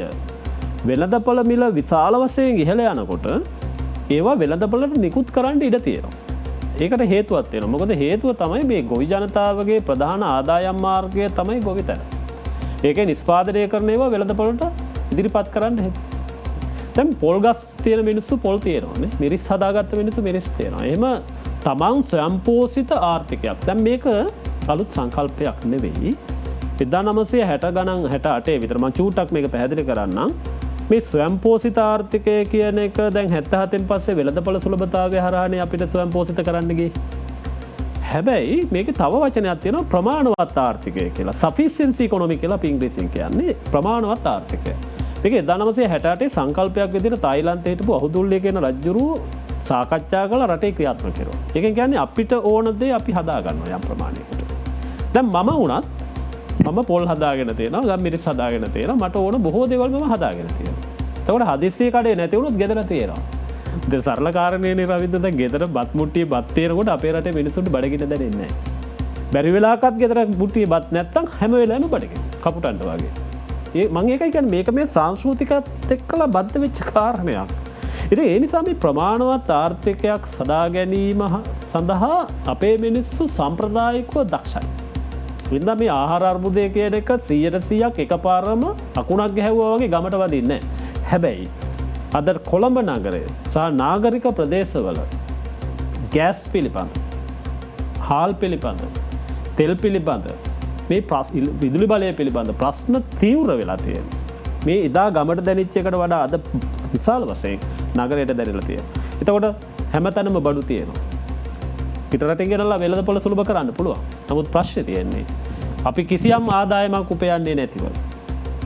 වෙළඳපොළ මිල විශාල වශයෙන් ඉහළ යනකොට ඒවා වෙළඳපොළට නිකුත් කරන්න ඉඩ තියෙනවා. ඒකට හේතුවක් තියෙනවා. මොකද හේතුව තමයි මේ ගොවි ජනතාවගේ ප්‍රධාන ආදායම් මාර්ගය තමයි ගොවිතැන. ඒකේ නිෂ්පාදනය කරන ඒවා වෙළඳපොළට ඉදිරිපත් කරන්න හේතු. දැන් පොල් ගස් තියෙන මිනිස්සු පොල් තියෙනවානේ. මිරිස් හදාගත්ත මිනිස්සු මිරිස් තියෙනවා. එහෙම තමන් ස්වයංපෝෂිත ආර්ථිකයක්. දැන් මේක අලුත් සංකල්පයක් නෙවෙයි. 1960 ගණන් 68 විතර මම චූටක් මේක පැහැදිලි කරන්නම්. මේ ස්වයංපෝෂිත ආර්ථිකය කියන එක දැන් 77න් පස්සේ වෙළඳපොළ සුලභතාවය හරහානේ අපිට ස්වයංපෝෂිත කරන්න ගියේ. හැබැයි මේකේ තව වචනයක් තියෙනවා ප්‍රමාණවත් ආර්ථිකය කියලා. sufficiency economy කියලා අපි ඉංග්‍රීසියෙන් කියන්නේ ප්‍රමාණවත් ආර්ථිකය. මේක 1968 සංකල්පයක් විදිහට තායිලන්තයේ හිටපු අහුදුල්ලිය කියන රජුරු සාකච්ඡා කළා රටේ ක්‍රියාත්මක කරුවා. ඒකෙන් කියන්නේ අපිට ඕන දේ අපි හදා ගන්නවා යම් ප්‍රමාණයකට. දැන් මම වුණත් මම පොල් හදාගෙන තියෙනවා, ගම් මිරිස් හදාගෙන තියෙනවා, මට ඕන බොහෝ දේවල් මම හදාගෙන තියෙනවා. එතකොට හදිස්සිය කඩේ නැති වුණොත් ගෙදර තියෙනවා. දැන් සරල කාරණේනේ රවින්ද, දැන් ගෙදර බත් මුට්ටියේ බත් තියෙනකොට අපේ රටේ මිනිස්සුන්ට බඩගින්න දැනෙන්නේ නැහැ. බැරි වෙලාවකත් ගෙදර මුට්ටියේ බත් නැත්තම් හැම වෙලාවෙම බඩගින්න කපුටන්ට වගේ. මම ඒකයි කියන්නේ මේක මේ සංස්කෘතිකත් එක්කලා බද්ධ වෙච්ච කාරණයක්. ඉතින් ඒ නිසා මේ ප්‍රමාණවත් ආර්ථිකයක් සදා ගැනීම සඳහා අපේ මිනිස්සු සම්ප්‍රදායිකව දක්ෂයි. වින්දා මේ ආහාර අර්බුදය කියන එක 100%ක් එකපාරම අකුණක් ගැහුවා වගේ ගමට වදින්නේ නැහැ. හැබැයි අද කොළඹ නගරය සහ නාගරික ප්‍රදේශවල ගෑස් පිළිබඳ, හාල් පිළිබඳ, තෙල් පිළිබඳ, මේ විදුලි බලය පිළිබඳ ප්‍රශ්න තීව්‍ර වෙලා තියෙනවා. මේ එදා ගමට දැනිච්ච එකට වඩා අද විශාල වශයෙන් නගරයට දැනෙලා තියෙනවා. එතකොට හැමතැනම බඩු තියෙනවා. පිටරටින් ගෙනල්ලා වෙළඳපොළ සුලභ කරන්න පුළුවන්. නමුත් ප්‍රශ්නේ තියෙන්නේ අපි කිසියම් ආදායමක් උපයන්නේ නැතිව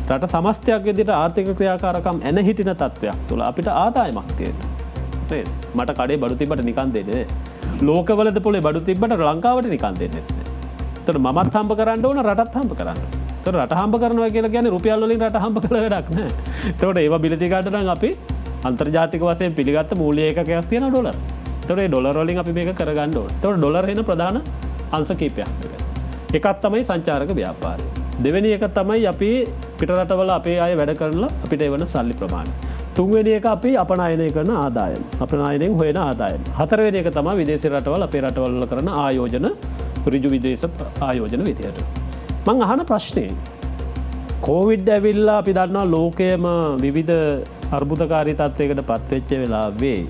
රට සමස්තයක් විදිහට ආර්ථික ක්‍රියාකාරකම් එන හිටින තත්වයක් තුළ අපිට ආදායමක් තියෙනවා. මට කඩේ බඩු තිබ්බට නිකන් දෙන්නේ නැහැ. ලෝකවලද පොලේ බඩු තිබ්බට ලංකාවට නිකන් දෙන්නේ නැහැ. එතකොට මමත් හම්බ කරන්න ඕන, රටත් හම්බ කරන්න. එතකොට රට හම්බ කරනවා කියලා කියන්නේ රුපියල් වලින් රට හම්බ කළ වැඩක් නැහැ. එතකොට ඒවා බිලති ගන්න නම් අපි අන්තර්ජාතික වශයෙන් පිළිගත්ත මූල්‍ය ඒකකයක් තියෙනවා ඩොලර්. එතකොට ඒ ඩොලර් වලින් අපි මේක කරගන්න ඕන. එතකොට ඩොලර් එන ප්‍රධාන අංශ කීපයක්. එකක් තමයි සංචාරක ව්‍යාපාරය. දෙවෙනි එක තමයි අපි පිට රටවල අපේ අය වැඩ කරලා අපිට එවන සල්ලි ප්‍රමාණය. තුන්වෙනි එක අපි අපනයනය කරන ආදායම් අපනයනෙන් හොයන ආදායම්. හතරවෙනි එක තමයි විදේශ රටවල් අපේ රටවල් කරන ආයෝජන ඍජු විදේශ ආයෝජන විදියට. මං අහන ප්‍රශ්නය කෝවිඩ් ඇවිල්ලා අපි දන්නවා ලෝකයම විවිධ අර්බුදකාරී තත්වයකට පත්වෙච්ච වෙලා වේ.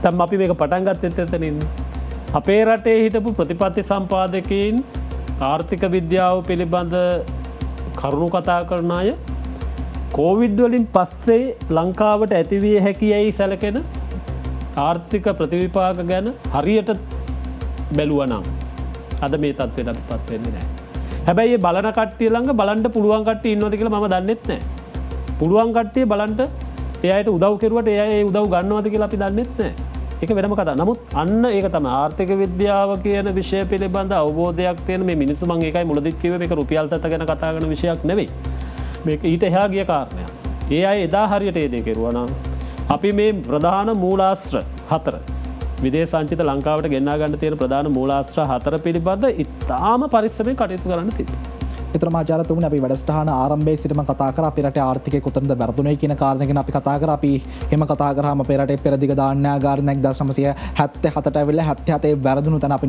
තම් අපි මේක පටන්ගත් එතතනින්. අපේ රටේ හිටපු ප්‍රතිපත්ති සම්පාදකයින් ආර්ථික විද්‍යාව පිළිබඳ කරුණු කතා කරන අය කෝවිඩ් වලින් පස්සේ ලංකාවට ඇතිවිය හැකියයි සැලකෙන ආර්ථික ප්‍රතිවිපාක ගැන හරියට බැලුවනම් අද මේ තත්වයට අපි පත්වෙන්නේ නෑ. හැබැයි බලන කට්ටිය ළඟ බලන්ට පුළුවන් කට්ටිය ඉන්නවද කියලා මම දන්නෙත් නෑ. පුළුවන් කට්ටිය බලන්ට එයාට උදව් කෙරුවට එයා ඒ උදව් ගන්නවද කියලා අපි දන්නෙත් නෑ. ඒක වෙනම කතා. නමුත් අන්න ඒක තමයි ආර්ථික විද්‍යාව කියන විෂය පිළිබඳ අවබෝධයක් තියෙන මේ මිනිස්සු මම ඒකයි මුලදිත් කිව්වේ මේක රුපියල් සත ගැන කතා කරන විෂයක් නෙවෙයි. මේක ඊට එහා ගිය කාරණයක්. ඒ අය එදා හරියට ඒ දේ කෙරුවා නම් අපි මේ ප්‍රධාන මූලාශ්‍ර 4 විදේශ සංචිත ලංකාවට ගෙන්වා ගන්න තියෙන ප්‍රධාන මූලාශ්‍ර 4 පිළිබඳ ඉතාම පරිස්සමෙන් කටයුතු කරන්න තිබෙනවා. එතරම් ආචාර්යතුමනි අපි වැඩසටහන ආරම්භයේ සිටම කතා කරා අපේ රටේ ආර්ථිකය කොතනද වැරදුනේ කියන කාරණේ ගැන අපි කතා කරා. අපි එහෙම කතා කරාම අපේ රටේ පෙරදිග දාන්නාගාර 1977ට ඇවිල්ලා 77 වැරදුණු තැන අපි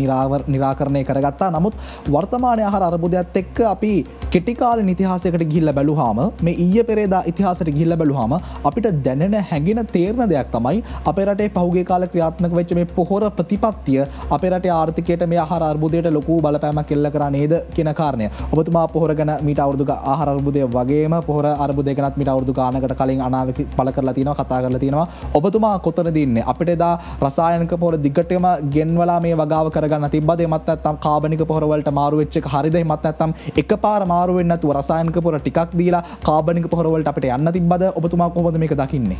निराකරණය කරගත්තා. නමුත් වර්තමානයේ ආහාර අර්බුදයත් එක්ක අපි කෙටි කාලේ ඉතිහාසයකට ගිහිල්ලා බැලුවාම මේ ඊයේ පෙරේදා ඉතිහාසයට ගිහිල්ලා බැලුවාම අපිට දැනෙන හැඟෙන තේරෙන දෙයක් තමයි අපේ රටේ පහුගිය කාලේ ක්‍රියාත්මක වෙච්ච මේ පොහොර ප්‍රතිපත්තිය අපේ රටේ ආර්ථිකයට මේ ආහාර අර්බුදයට ලොකු බලපෑමක් එල්ල කරා නේද කියන කාරණය. ඔබතුමා පොහොර ගැන මීට අවුරුදු ආහාර අර්බුදය වගේම පොහොර අර්බුදය ගැනත් මීට අවුරුදු ගානකට කලින් අනාවක පළ කරලා තියෙනවා කතා කරලා තියෙනවා. ඔබතුමා කොතනද ඉන්නේ? අපිට එදා රසායනික පොහොර දිගටම ගෙන්වලා මේ වගාව කරගන්න තිබ්බද? එමත් නැත්නම් කාබනික පොහොර වලට මාරු වෙච්ච එක හරියද? එමත් නැත්නම් එකපාර මාරු වෙන්නේ නැතුව රසායනික පොහොර ටිකක් දීලා කාබනික පොහොර වලට අපිට යන්න තිබ්බද? ඔබතුමා කොහොමද මේක දකින්නේ?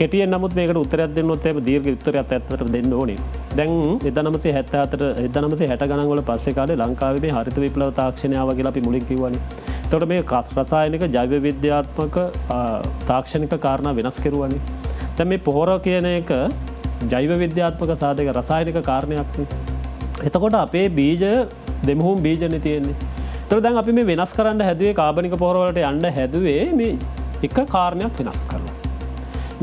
කෙටියෙන් නමුත් මේකට උත්තරයක් දෙන්නොත් එහෙම දීර්ඝ උත්තරයක් ඇත්තට දෙන්න ඕනේ. දැන් 1960 ගණන් වල පස්සේ කාලේ ලංකාවේ මේ හරිත විප්ලව තාක්ෂණය ආවා කියලා අපි මුලින් කිව්වනේ. එතකොට මේ රසායනික ජෛව විද්‍යාත්මක තාක්ෂණික කාරණා වෙනස් කෙරුවානේ. දැන් මේ පොහොර කියන එක ජෛව විද්‍යාත්මක සාධක රසායනික කාරණයක් නේ. එතකොට අපේ බීජ දෙමුහුම් බීජනේ තියෙන්නේ. එතකොට දැන් අපි මේ වෙනස් කරන්න හැදුවේ කාබනික පොහොර වලට යන්න හැදුවේ මේ එක කාරණයක් වෙනස් කරලා.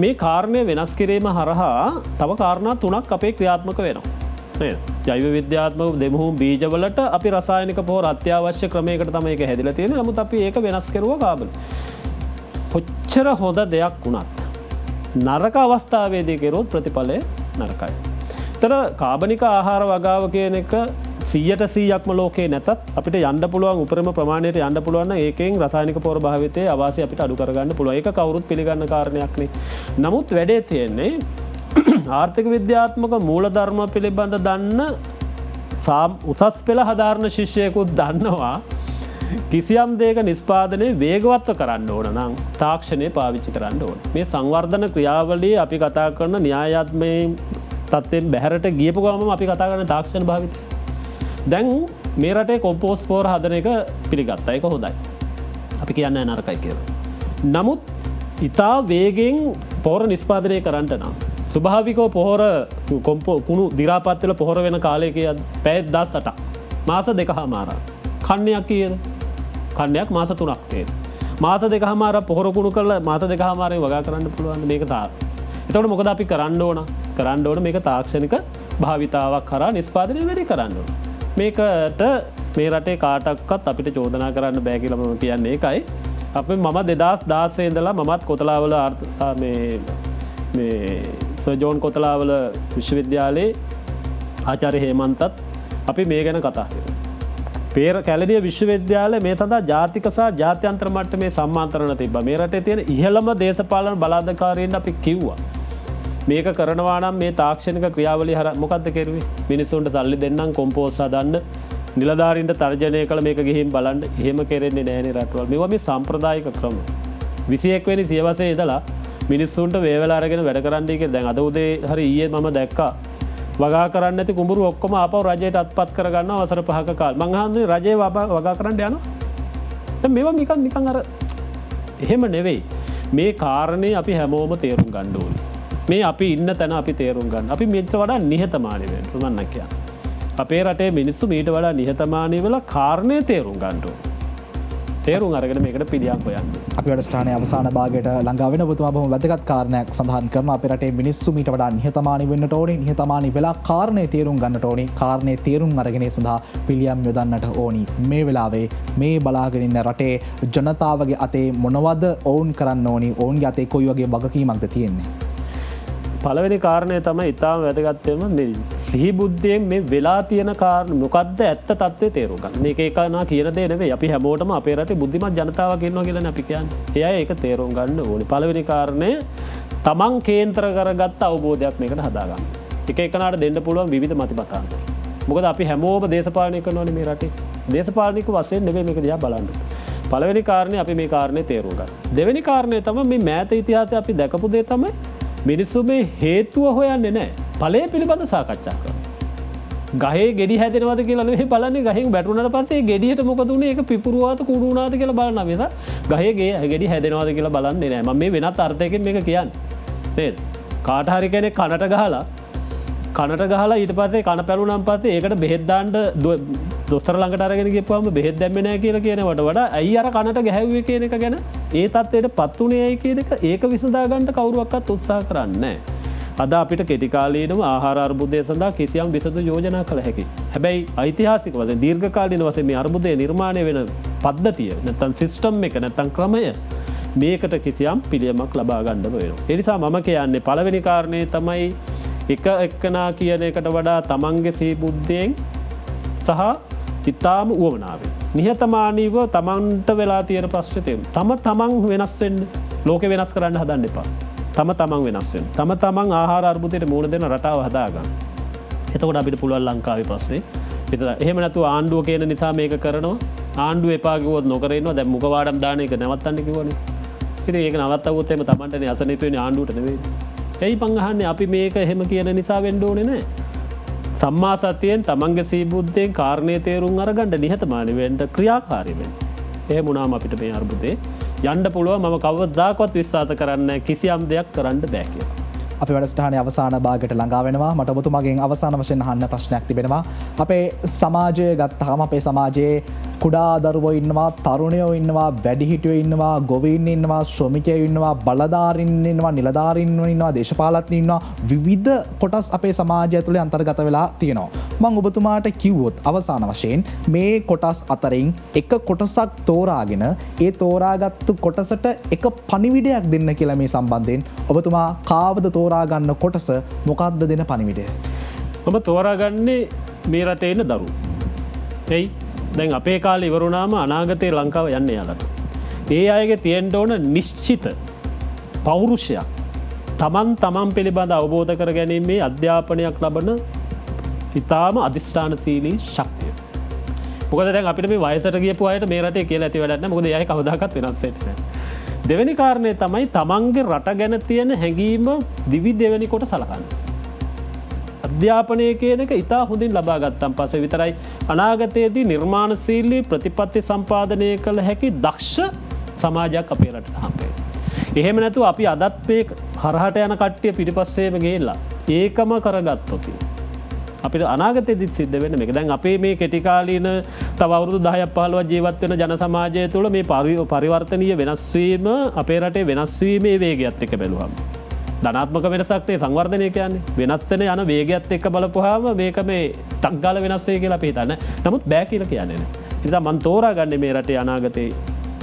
මේ කාරණය වෙනස් කිරීම හරහා තව කාරණා 3ක් අපේ ක්‍රියාත්මක වෙනවා. නේද? ජෛව විද්‍යාත්මක දෙමුහුම් බීජවලට අපි රසායනික පොහොර අත්‍යවශ්‍ය ක්‍රමයකට තමයි ඒක හැදිලා තියෙන්නේ. නමුත් අපි ඒක වෙනස් කරුවා කාබන. කොච්චර හොඳ දෙයක් වුණත් නරක අවස්ථාවේදී කෙරුවොත් ප්‍රතිඵලය නරකයි. ඒතර කාබනික ආහාර වගාව කියන එක 100%ක්ම ලෝකේ නැතත් අපිට යන්න පුළුවන් උපරිම ප්‍රමාණයට යන්න පුළුවන් නම් ඒකෙන් රසායනික පොහොර භාවිතයේ අවාසි අපිට අඩු කරගන්න පුළුවන්. ඒක කවුරුත් පිළිගන්න කාරණයක් නේ. නමුත් වැඩේ තියෙන්නේ ආර්ථික විද්‍යාත්මක මූලධර්ම පිළිබඳ දන්න උසස් පෙළ හදාරණ ශිෂ්‍යයෙකුත් දන්නවා කිසියම් දෙයක නිෂ්පාදනය වේගවත්ව කරන්න ඕන නම් තාක්ෂණය පාවිච්චි කරන්න ඕන. මේ සංවර්ධන ක්‍රියාවලිය අපි කතා කරන න්‍යායාත්මක තත්ත්වයෙන් බැහැරට ගියපු ගමන් අපි කතා කරන තාක්ෂණ භාවිතය. දැන් මේ රටේ කොම්පෝස් පොහොර හදන එක පිළිගත්තා. ඒක හොඳයි. අපි කියන්නේ නරකයි කියලා. නමුත් ඉතා වේගෙන් පොහොර නිෂ්පාදනය කරන්න නම් ස්වභාවිකව පොහොර කුණු දිරාපත් වෙලා පොහොර වෙන කාලයක පැය 18ක් මාස 2කමාරක් කන්නයක් කීයද? කන්නයක් මාස 3ක් තියෙන. මාස 2කමාරක් පොහොර කුණු කරලා මාස 2කමාරේ වගා කරන්න පුළුවන් මේක තාර. එතකොට මොකද අපි කරන්න ඕන මේක තාක්ෂණික භාවිතාවක් කරා නිෂ්පාදනය වැඩි කරන්න ඕන. මේකට මේ රටේ කාටක්වත් අපිට චෝදනා කරන්න බෑ කියලා මම කියන්නේ ඒකයි. අපි මම 2016 ඉඳලා මමත් කොතලාවල මේ සර් ජෝන් කොතලාවල විශ්වවිද්‍යාලයේ ආචාර්ය හේමන්තත් අපි මේ ගැන කතා කරා. කැලණිය විශ්වවිද්‍යාලය මේ සඳහා ජාතික සහ ජාත්‍යන්තර මට්ටමේ සම්මානතරණ තිබ්බා. මේ රටේ තියෙන ඉහළම දේශපාලන බලාධාරීන් අපි කිව්වා. මේක කරනවා නම් මේ තාක්ෂණික ක්‍රියාවලිය මොකද්ද කෙරුවේ? මිනිස්සුන්ට සල්ලි දෙන්නම් කොම්පෝස්ට් හදන්න, නිලධාරීන්ට තර්ජනය කළ මේක ගිහින් බලන්න. එහෙම කෙරෙන්නේ නැහැනේ රටවල්. මේවා මේ සම්ප්‍රදායික ක්‍රම. 21 වෙනි සියවසේ ඉඳලා මිනිස්සුන්ට වේවැල අරගෙන වැඩ කරන්නයි කියලා. දැන් අද උදේ හරි ඊයේ මම දැක්කා වගා කරන්න නැති කුඹුරු ඔක්කොම ආපහු රජයට අත්පත් කරගන්නවා අවසර 5ක කාලෙ. මං අහන්නේ රජේ වගා කරන්න යනවා. දැන් මේවා නිකන් අර එහෙම නෙවෙයි. මේ කාරණේ අපි හැමෝම තේරුම් ගන්න ඕනේ. මේ අපි ඉන්න තැන අපි තේරුම් ගන්න. අපි මීට වඩා නිහතමානී වෙන්න මම කියන්නේ. අපේ රටේ මිනිස්සු මීට වඩා නිහතමානී වෙලා කාරණේ තේරුම් ගන්න ඕනේ. තේරුම් අරගෙන මේකට පිළියම් හොයන්න. අපි වැඩසටහනේ අවසාන භාගයට ළඟා වෙන ඔබතුමා බොහොම වැදගත් කාරණයක් සඳහන් කරනවා. අපේ රටේ මිනිස්සු මීට වඩා නිහතමානී වෙන්නට ඕනේ. නිහතමානී වෙලා කාරණේ තේරුම් ගන්නට ඕනේ. කාරණේ තේරුම් අරගෙන ඒ සඳහා පිළියම් යොදන්නට ඕනි. මේ වෙලාවේ මේ බලාගෙන ඉන්න රටේ ජනතාවගේ අතේ මොනවද ඔවුන් කරන්න ඕනි? ඔවුන්ගේ අතේ කොයි වගේ වගකීමක්ද තියෙන්නේ? පළවෙනි කාරණය තමයි ඉතාම වැදගත්වම මේ සිහිබුද්ධියෙන් මේ වෙලා තියෙන කාරණ මොකක්ද ඇත්ත තත්ත්වය තේරුම් ගන්න. මේක එකනා කියන දේ නෙවෙයි. අපි හැමෝටම අපේ රටේ බුද්ධිමත් ජනතාවක් ඉන්නවා කියලානේ අපි කියන්නේ. ඒ අය ඒක තේරුම් ගන්න ඕනේ. පළවෙනි කාරණය තමන් කේන්ද්‍ර කරගත්ත අවබෝධයක් මේකට හදාගන්න. එක එකනාට දෙන්න පුළුවන් විවිධ මතිමතාන්තර. මොකද අපි හැමෝම දේශපාලනය කරනවානේ මේ රටේ. දේශපාලනික වශයෙන් නෙවෙයි මේක දිහා බලන්න. පළවෙනි කාරණේ අපි මේ කාරණේ තේරුම් ගන්න. දෙවෙනි කාරණේ තමයි මේ මෑත ඉතිහාසයේ අපි දැකපු දේ තමයි මිනිස්සු මේ හේතුව හොයන්නේ නැහැ. ඵලය පිළිබඳ සාකච්ඡා කරනවා. ගහේ ගෙඩි හැදෙනවද කියලා නෙවෙයි බලන්නේ. ගහෙන් වැටුණාට පස්සේ ගෙඩියට මොකද උනේ? ඒක පිපුරුවාද කුඩු වුණාද කියලා බලනවා. මේක ගහේ ගෙඩි හැදෙනවද කියලා බලන්නේ නැහැ. මම මේ වෙනත් අර්ථයකින් මේක කියන්නේ. නේද? කාට හරි කෙනෙක් කනට ගහලා ඊට පස්සේ කන පැලුණාන් පස්සේ ඒකට බෙහෙත් දාන්න දොස්තර ළඟට අරගෙන ගිහපුවම බෙහෙත් දැම්මේ නැහැ කියලා කියනවට වඩා ඇයි අර කනට ගැහැව්වේ කියන එක ගැන ඒ තත්ත්වයට පත් උනේ ඇයි කියන එක ඒක විසඳා ගන්න කවුරුවක්වත් උත්සාහ කරන්නේ නැහැ. අද අපිට කෙටි කාලීනව ආහාර අර්බුදය සඳහා කිසියම් විසඳු යෝජනා කළ හැකියි. හැබැයි ඓතිහාසික වශයෙන් දීර්ඝකාලීන වශයෙන් මේ අර්බුදය නිර්මාණය වෙන පද්ධතිය නැත්නම් සිස්ටම් එක නැත්නම් ක්‍රමය මේකට කිසියම් පිළියමක් ලබා ගන්න වෙනවා. ඒ නිසා මම කියන්නේ පළවෙනි කාරණේ තමයි එක එක්කනා කියන එකට වඩා තමන්ගේ සීබුද්ධියෙන් සහ ඉතාම උවමනාවෙන් නිහතමානීව තමන්ට වෙලා තියෙන ප්‍රශ්නේ තමන් වෙනස් වෙන්න ලෝකෙ වෙනස් කරන්න හදන්න එපා. තමන් වෙනස් වෙන්න. තමන් ආහාර අර්බුදයට මුහුණ දෙන රටාව හදාගන්න. එතකොට අපිට පුළුවන් ලංකාවේ ප්‍රශ්නේ විතර. එහෙම නැතුව ආණ්ඩුව කියන නිසා මේක කරනවා. ආණ්ඩුව එපා කිව්වොත් නොකර ඉන්නවා. දැන් මුඛවාඩම් දාන එක නවත්තන්න කිව්වනේ. ඉතින් ඒක නවත්තවුවොත් එimhe තමන්ටනේ අසනීප වෙන්නේ ආණ්ඩුවට නෙවෙයි. ඇයි පං අහන්නේ අපි මේක එහෙම කියන නිසා වෙන්න ඕනේ නැහැ. සම්මා සතියෙන් තමන්ගේ සීබුද්ධියෙන් කාරණේ තේරුම් අරගන්න නිහතමානී වෙන්න ක්‍රියාකාරී වෙන්න. එහෙම වුණාම අපිට මේ අර්බුදේ යන්න පුළුවන්. මම කවදාකවත් විශ්වාස කරන්නේ නැහැ කිසියම් දෙයක් කරන්න බෑ කියලා. අපි වැඩසටහනේ අවසාන භාගයට ළඟා වෙනවා. මට ඔබතුමාගෙන් අවසාන වශයෙන් අහන්න ප්‍රශ්නයක් තිබෙනවා. අපේ සමාජය ගත්තාම අපේ සමාජයේ කුඩා දරුවෝ ඉන්නවා, තරුණයෝ ඉන්නවා, වැඩිහිටියෝ ඉන්නවා, ගොවීන් ඉන්නවා, ශ්‍රමිකයෝ ඉන්නවා, බලධාරීන් ඉන්නවා, නිලධාරීන් ඉන්නවා, දේශපාලඥයෝ ඉන්නවා. විවිධ කොටස් අපේ සමාජය තුළ අන්තර්ගත වෙලා තියෙනවා. මම ඔබතුමාට කිව්වොත් අවසාන වශයෙන් මේ කොටස් අතරින් එක කොටසක් තෝරාගෙන ඒ තෝරාගත්තු කොටසට එක පණිවිඩයක් දෙන්න කියලා මේ සම්බන්ධයෙන් ඔබතුමා කාවද තෝරා ගන්න කොටස මොකක්ද දෙන පණිවිඩය? මම තෝරාගන්නේ මේ රටේ ඉන්න දරුවෝ. එයි දැන් අපේ කාලේ ඉවරුණාම අනාගතේ ලංකාව යන්නේ යාලට. ඒ අයගේ තියෙන්න ඕන නිශ්චිත පෞරුෂයක්. තමන් පිළිබඳ අවබෝධ කර ගැනීමේ අධ්‍යාපනයක් ලබන ඉතාම අධිෂ්ඨානශීලී ශක්තිය. මොකද දැන් අපිට මේ වයසට ගියපු අයට මේ රටේ කියලා ඇති වැඩක් නැහැ. මොකද ඒ අය කවදාකවත් වෙනස් වෙන්නේ නැහැ. දෙවෙනි කාරණය තමයි තමන්ගේ රට ගැන තියෙන හැඟීම දෙවෙනි කොට සලකන්න. අධ්‍යාපනය කියන එක ඉතා හොඳින් ලබා ගත්තන් පස්සේ විතරයි අනාගතයේදී නිර්මාණශීලී ප්‍රතිපත්ති සම්පාදනය කළ හැකි දක්ෂ සමාජයක් අපේ රටට හම්බ වෙන්නේ. එහෙම නැතුව අපි අදත් මේ හරහට යන කට්ටිය පිටිපස්සේම ගිහිල්ලා ඒකම කරගත්තොත් අපිට අනාගතයේදී සිද්ධ වෙන්නේ මේක. දැන් අපේ මේ කෙටි කාලීන තව අවුරුදු 10ක් 15ක් ජීවත් වෙන ජන සමාජය තුළ මේ පරිවර්තනීය වෙනස් වීම අපේ රටේ වෙනස් වීමේ වේගයත් එක්ක බැලුවම ධනාත්මක වෙනසක් නේ සංවර්ධනය කියන්නේ. වෙනස් වෙන යන වේගයත් එක්ක බලපුවාම මේක මේ ටක් ගාලා වෙනස් වෙයි කියලා අපි හිතන්නේ. නමුත් බෑ කියලා කියන්නේ නෑ. ඒ නිසා මම තෝරාගන්නේ මේ රටේ අනාගතේ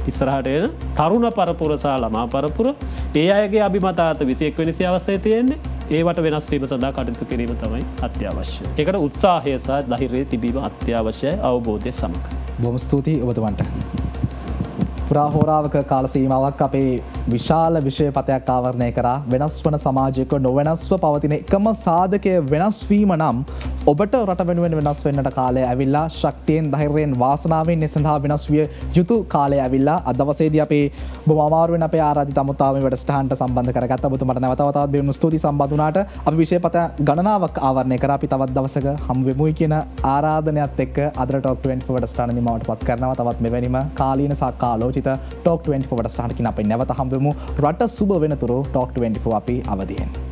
ඉස්සරහට එන තරුණ පරපුර සහ ළමා පරපුර ඒ අයගේ අභිමතාර්ථ 21 වෙනි සියවසේ තියෙන්නේ. ඒවට වෙනස් වීම සඳහා කටයුතු කිරීම තමයි අත්‍යවශ්‍යයි. ඒකට උත්සාහය සහ ධෛර්යය තිබීම අත්‍යවශ්‍යයි අවබෝධය සමග. බොහොම ස්තුතියි ඔබතුමන්ට. පුරාහෝරාවක කාල සීමාවක් අපේ විශාල විෂයපතයක් ආවරණය කරා. වෙනස් වන සමාජයක නොවෙනස්ව පවතින එකම සාධකය වෙනස් වීම නම් ඔබට රට වෙනුවෙන් වෙනස් වෙන්නට කාලය ඇවිල්ලා ශක්තියෙන් ධෛර්යයෙන් වාසනාවෙන් ඒ සඳහා වෙනස් විය යුතු කාලය ඇවිල්ලා අද දවසේදී අපේ බොහොම අමාරුවෙන් අපේ ආරාධිත අමුතාව මේ වැඩසටහනට සම්බන්ධ කරගත්ත ඔබතුමාට නැවත වතාවක් බෙහෙවින් ස්තුතියි සම්බන්ධ වුණාට. අපි විෂයපත ගණනාවක් ආවරණය කරා. අපි තවත් දවසක හමු වෙමුයි කියන ආරාධනයත් එක්ක අද Talk 24 වැඩසටහන නිමවට පත් කරනවා. තවත් මෙවැනිම කාලීන සහ කාලෝචිත Talk 24 වැඩසටහනකින් අපි නැවත හමු වෙමු. රට සුබ වෙනතුරු Talk 24 අපි අවදියෙන්